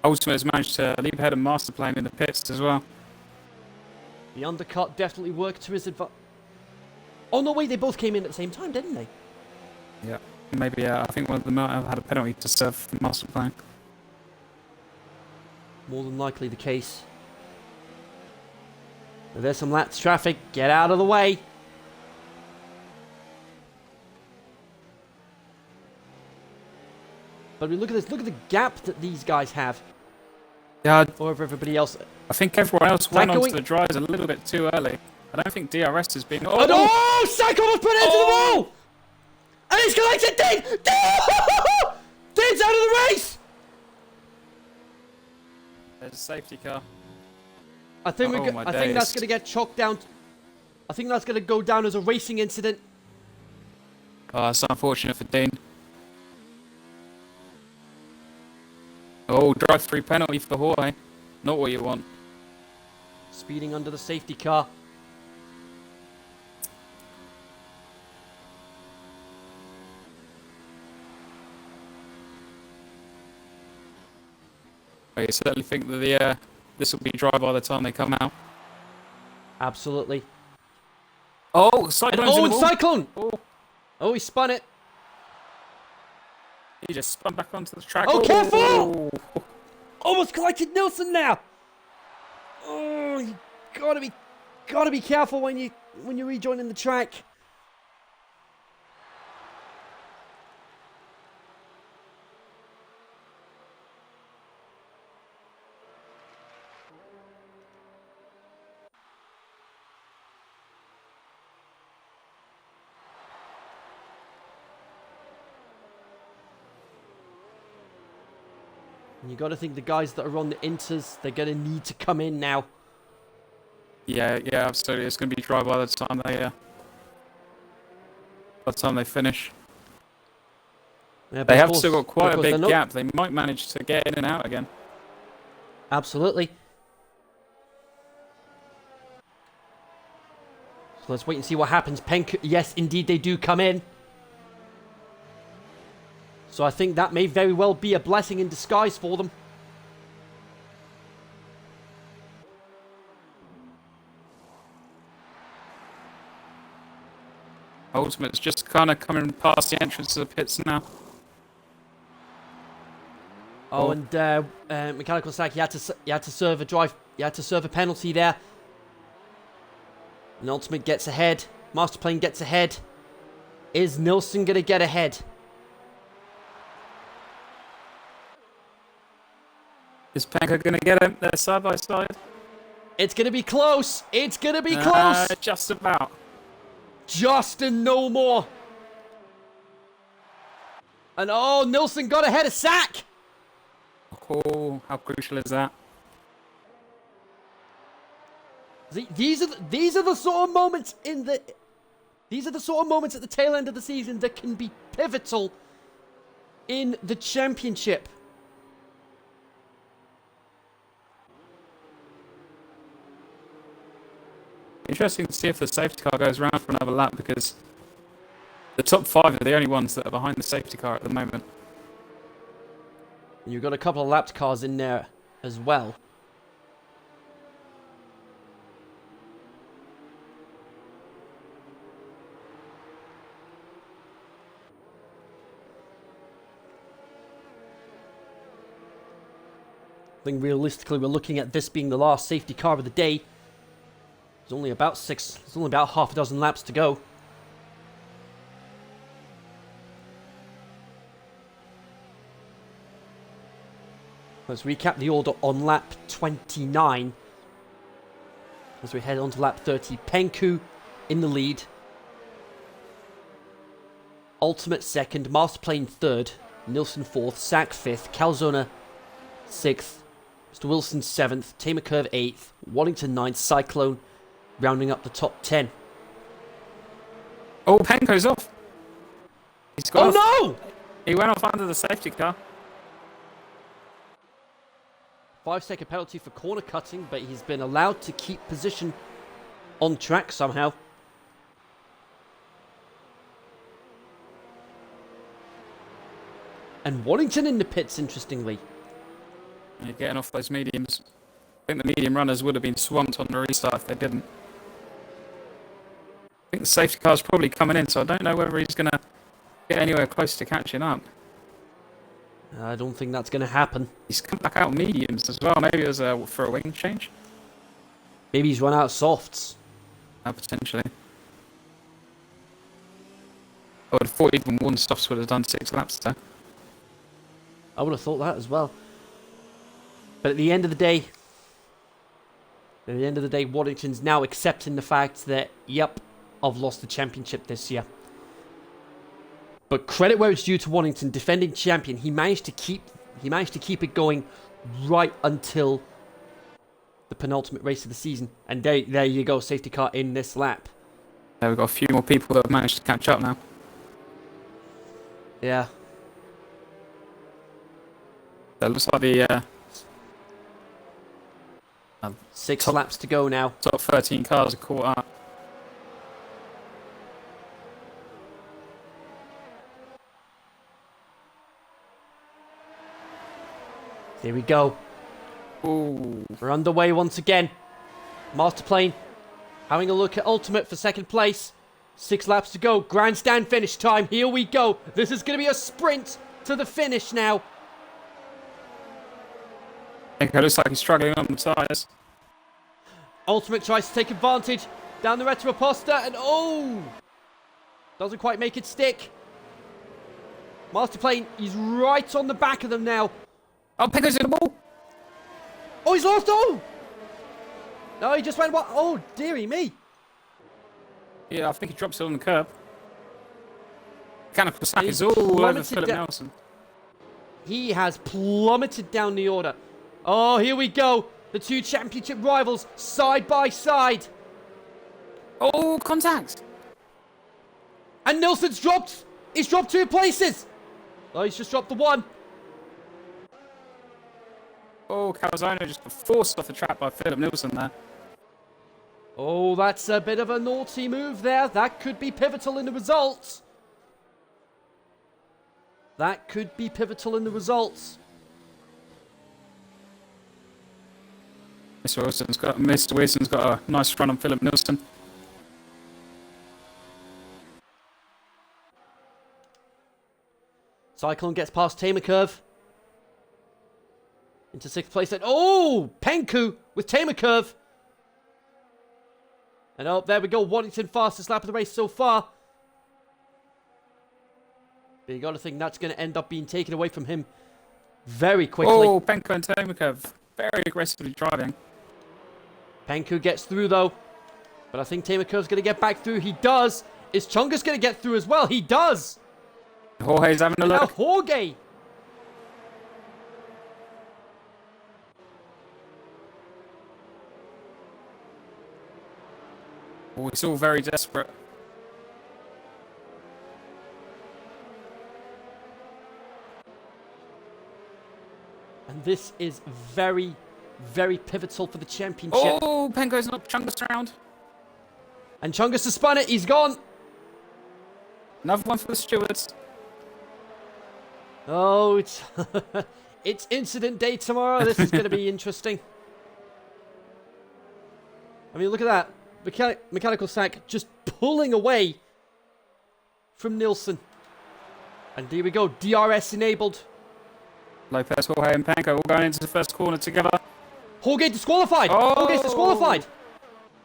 Ultimate has managed to leap ahead of Master Plane in the pits as well. The undercut definitely worked to his advantage. Oh, no, wait, they both came in at the same time, didn't they? Yeah. Maybe, I think one of them might have had a penalty to serve Master Plane. More than likely the case. There's some laps traffic. Get out of the way. But we look at this. Look at the gap that these guys have. Yeah. Over everybody else. I think everyone else went onto going... the dries a little bit too early. I don't think DRS has been... Oh, no! Sack almost put it into the wall! And he's collected Dean! Dean's out of the race! There's a safety car. I think I think that's going to get chalked down. I think that's going to go down as a racing incident. Oh, that's unfortunate for Dean. Oh, drive-through penalty for Jorge. Not what you want. Speeding under the safety car. I certainly think that this will be dry by the time they come out. Absolutely. Oh, Cyclone's in the wall. Cyclone! Oh, he spun it. He just spun back onto the track. Oh, careful! Almost collected Nilsson now. Oh, you gotta be careful when you're rejoining the track. And you got to think the guys that are on the inters, they're going to need to come in now. Yeah, absolutely. It's going to be dry by the time they finish. Yeah, they have still got quite a big gap. They might manage to get in and out again. Absolutely. So let's wait and see what happens. Yes, indeed, they do come in. So I think that may very well be a blessing in disguise for them. Ultimate's just kind of coming past the entrance to the pits now. Oh, and Mechanical Sack, he had to serve a drive. He had to serve a penalty there. And Ultimate gets ahead. Masterplane gets ahead. Is Nilsson going to get ahead? Is Penko going to get him there side by side? It's going to be close. It's going to be close. Just about. Just and no more. And oh, Nilsson got ahead of Sack. Oh, how crucial is that? These are the sort of moments these are the sort of moments at the tail end of the season that can be pivotal in the championship. Interesting to see if the safety car goes around for another lap, because the top 5 are the only ones that are behind the safety car at the moment. You've got a couple of lapped cars in there as well. I think realistically we're looking at this being the last safety car of the day. There's only about half a dozen laps to go. Let's recap the order on lap 29. As we head on to lap 30, Penku in the lead. Ultimate second, Masterplane third, Nilsson fourth, Sack fifth, Calzona sixth, Mr. Wilson seventh, Tamer Curve eighth, Waddington ninth, Cyclone rounding up the top 10. Oh, Penko's off. He's got off. Oh no! He went off under the safety car. 5-second penalty for corner cutting, but he's been allowed to keep position on track somehow. And Waddington in the pits, interestingly. You're getting off those mediums. I think the medium runners would have been swamped on the restart if they didn't. I think the safety car's probably coming in, so I don't know whether he's going to get anywhere close to catching up. I don't think that's going to happen. He's come back out mediums as well. Maybe it was for a wing change. Maybe he's run out of softs. Potentially. I would have thought even one softs would have done 6 laps there. I would have thought that as well. But at the end of the day, Waddington's now accepting the fact that, yep, I've lost the championship this year. But credit where it's due to Waddington, defending champion. He managed to keep it going right until the penultimate race of the season. And there you go, safety car in this lap. We've got a few more people that have managed to catch up now. Yeah. So it looks like the 6 laps to go now. top 13 cars are caught up. Here we go. Ooh. We're underway once again. Masterplane having a look at Ultimate for second place. 6 laps to go. Grandstand finish time. Here we go. This is going to be a sprint to the finish now. I think it looks like he's struggling on the tyres. Ultimate tries to take advantage down the Retroposta and oh! Doesn't quite make it stick. Masterplane, he's right on the back of them now. Oh, Penko's in the ball. Oh, he's lost. Oh! No, he just went what? Oh, dearie me. Yeah, I think he drops it on the curb. Mechanical Sack is all over Philip Nelson. He has plummeted down the order. Oh, here we go. The 2 championship rivals side by side. Oh, contact. And Nilsson's dropped. He's dropped 2 places. Oh, he's just dropped the 1. Oh, Calzona just got forced off the track by Philip Nelson there. Oh, that's a bit of a naughty move there. That could be pivotal in the results. That could be pivotal in the results. Mr. Wilson's got a nice run on Philip Nelson. Cyclone gets past Tamer Curve. Into 6th place. And oh, Penku with Tamer Curve. And oh, there we go. Waddington, fastest lap of the race so far. But you got to think that's going to end up being taken away from him very quickly. Oh, Penko and Tomikov very aggressively driving. Penku gets through though. But I think Tamakur's going to get back through. He does. Is Chungus going to get through as well? He does. Jorge's having a look. Now Jorge. Oh, it's all very desperate. And this is very, very pivotal for the championship. Oh, Penko's not Chungus around. And Chungus has spun it. He's gone. Another one for the stewards. Oh, it's it's incident day tomorrow. This is going to be interesting. I mean, look at that. Mechanical sack just pulling away from Nilsson. And here we go. DRS enabled. Lopez, Jorge, and Penko all going into the first corner together. Jorge disqualified. Oh! Jorge's disqualified.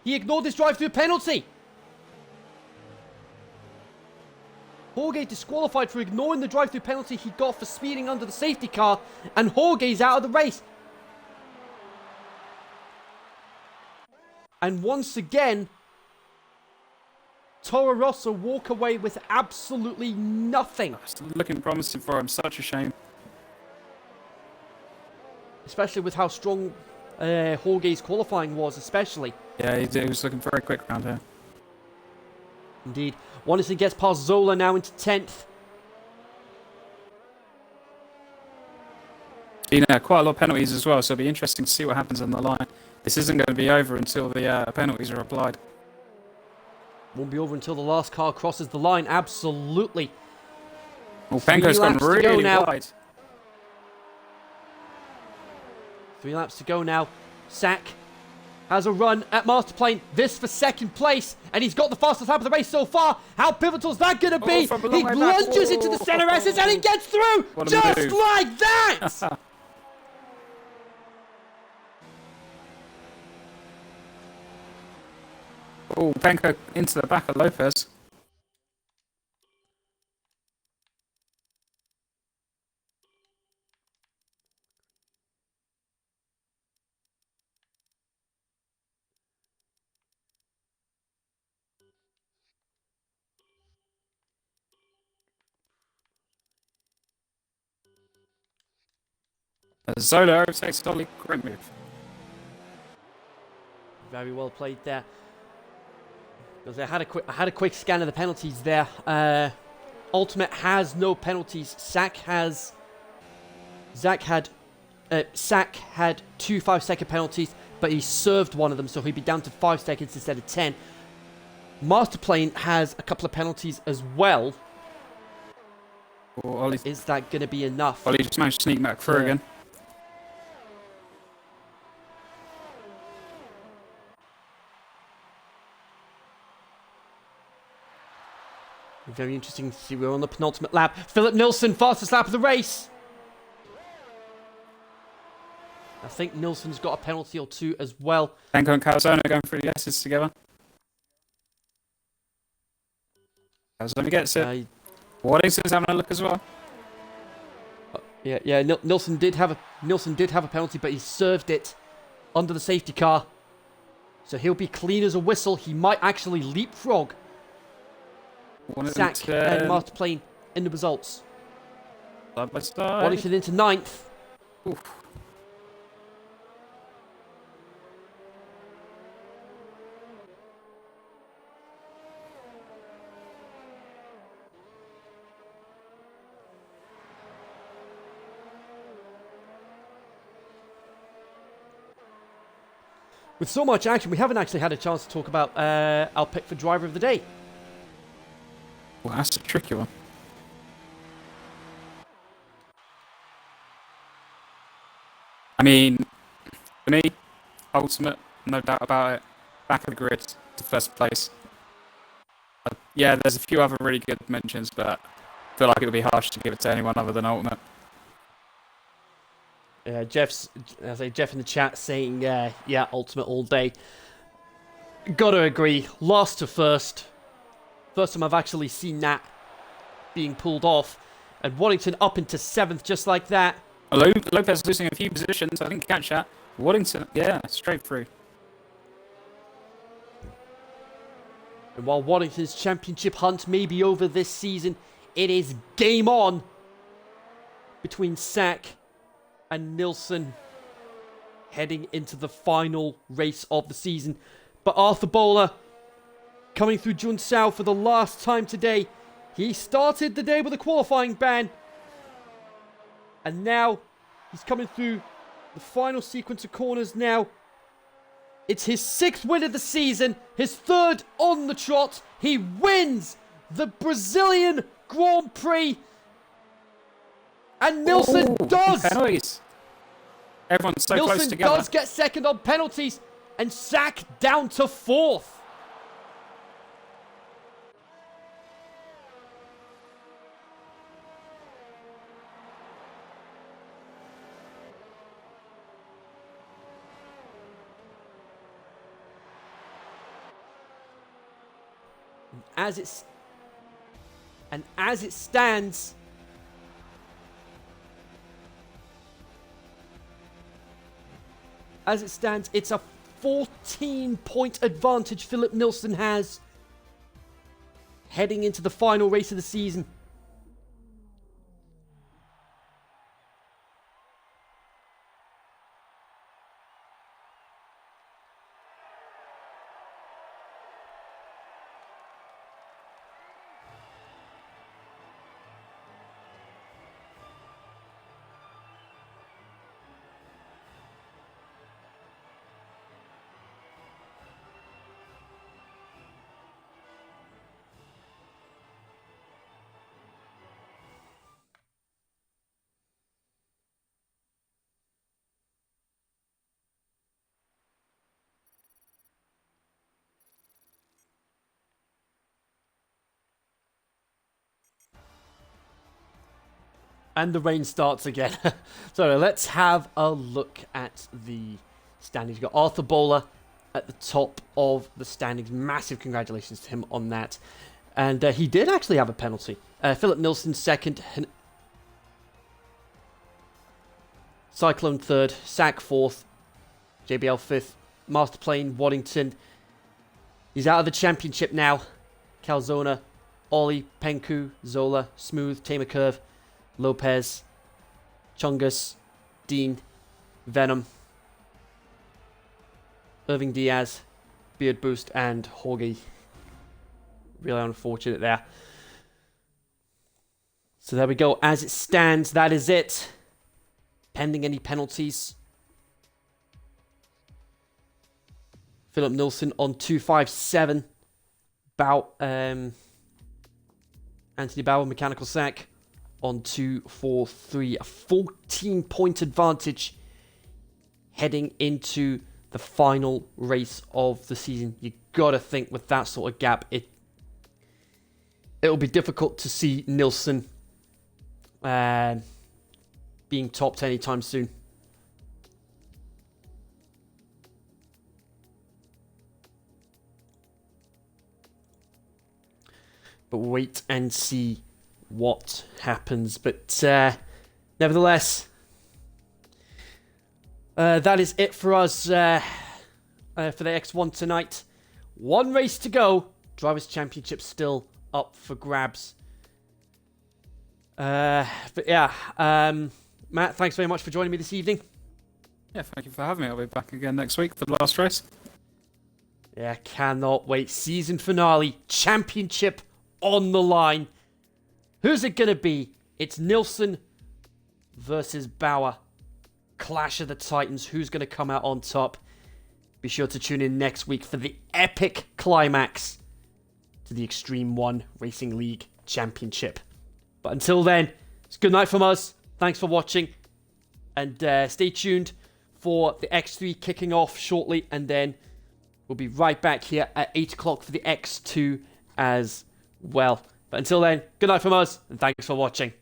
He ignored this drive-through penalty. Jorge disqualified for ignoring the drive-through penalty he got for speeding under the safety car. And Jorge's out of the race. And once again, Toro Rosso walk away with absolutely nothing. It's looking promising for him. Such a shame. Especially with how strong Jorge's qualifying was, especially. Yeah, he was looking very quick around here. Indeed. Waddington gets past Zola now into 10th. You know, quite a lot of penalties as well, so it'll be interesting to see what happens on the line. This isn't going to be over until the penalties are applied. Won't be over until the last car crosses the line. Absolutely. Well, Penko's gone really wide. 3 laps to go now. Sack has a run at Masterplane. This for 2nd place. And he's got the fastest lap of the race so far. How pivotal is that going to be? He lunges into the center S's and he gets through. Just move. like that. Oh, Penko into the back of Lopez. Zola overtakes Dolly. Great move. Very well played there. Because I had a quick scan of the penalties there. Ultimate has no penalties. Sack had 2 5-second penalties, but he served one of them, so he'd be down to 5 seconds instead of 10. Masterplane has a couple of penalties as well. Oh, is that going to be enough? Ollie just managed to sneak back through again. Very interesting to see. We're on the penultimate lap. Philip Nilsson, fastest lap of the race. I think Nilsson's got a penalty or 2 as well. Penko and Calzone are going through the S's together. Calzone gets it. Waddington's having a look as well. Yeah. Nilsson did have a penalty, but he served it under the safety car, so he'll be clean as a whistle. He might actually leapfrog Sack and Masterplane in the results. Side by side. Waddington into 9th. Oof. With so much action, we haven't actually had a chance to talk about our pick for driver of the day. Well, that's a tricky one. I mean, for me, Ultimate, no doubt about it. Back of the grid to 1st place. Yeah, there's a few other really good mentions, but I feel like it would be harsh to give it to anyone other than Ultimate. Jeff in the chat saying, yeah, Ultimate all day. Gotta agree. Last to first. First time I've actually seen that being pulled off. And Waddington up into 7th just like that. Lopez losing a few positions. I didn't catch that. Waddington, yeah, straight through. And while Waddington's championship hunt may be over this season, it is game on between Sack and Nilsson heading into the final race of the season. But Arthur Bowler coming through Jun Sao for the last time today. He started the day with a qualifying ban. And now he's coming through the final sequence of corners now. It's his 6th win of the season, his 3rd on the trot. He wins the Brazilian Grand Prix. And Nilsson does. Penalties. Everyone's so close Nilsson together. does get 2nd on penalties. And Sack down to 4th. As it stands, it's a 14-point advantage Philip Nilsson has heading into the final race of the season. And the rain starts again. So let's have a look at the standings. You've got Arthur Bowler at the top of the standings. Massive congratulations to him on that. And he did actually have a penalty. Philip Nilsson 2nd. Cyclone 3rd. Sack 4th. JBL 5th. Masterplane Waddington. He's out of the championship now. Calzona, Ollie, Penku, Zola, Smooth, Tamer Curve, Lopez, Chungus, Dean, Venom, Irving Diaz, Beard Boost, and Jorge. Really unfortunate there. So there we go. As it stands, that is it. Pending any penalties. Philip Nilsson on 257. Anthony Bauer, Mechanical Sack on 243. A 14-point advantage heading into the final race of the season. You gotta think with that sort of gap, it'll be difficult to see Nilsson being topped anytime soon. But wait and see what happens. But nevertheless, that is it for us for the X1 tonight. One race to go. Drivers' Championship still up for grabs. But yeah, Matt, thanks very much for joining me this evening. Yeah, thank you for having me. I'll be back again next week for the last race. Yeah, cannot wait. Season finale, championship on the line. Who's it going to be? It's Nilsson versus Bauer. Clash of the Titans. Who's going to come out on top? Be sure to tune in next week for the epic climax to the Extreme 1 Racing League Championship. But until then, it's good night from us. Thanks for watching. And stay tuned for the X3 kicking off shortly. And then we'll be right back here at 8 o'clock for the X2 as well. But until then, good night from us, and thanks for watching.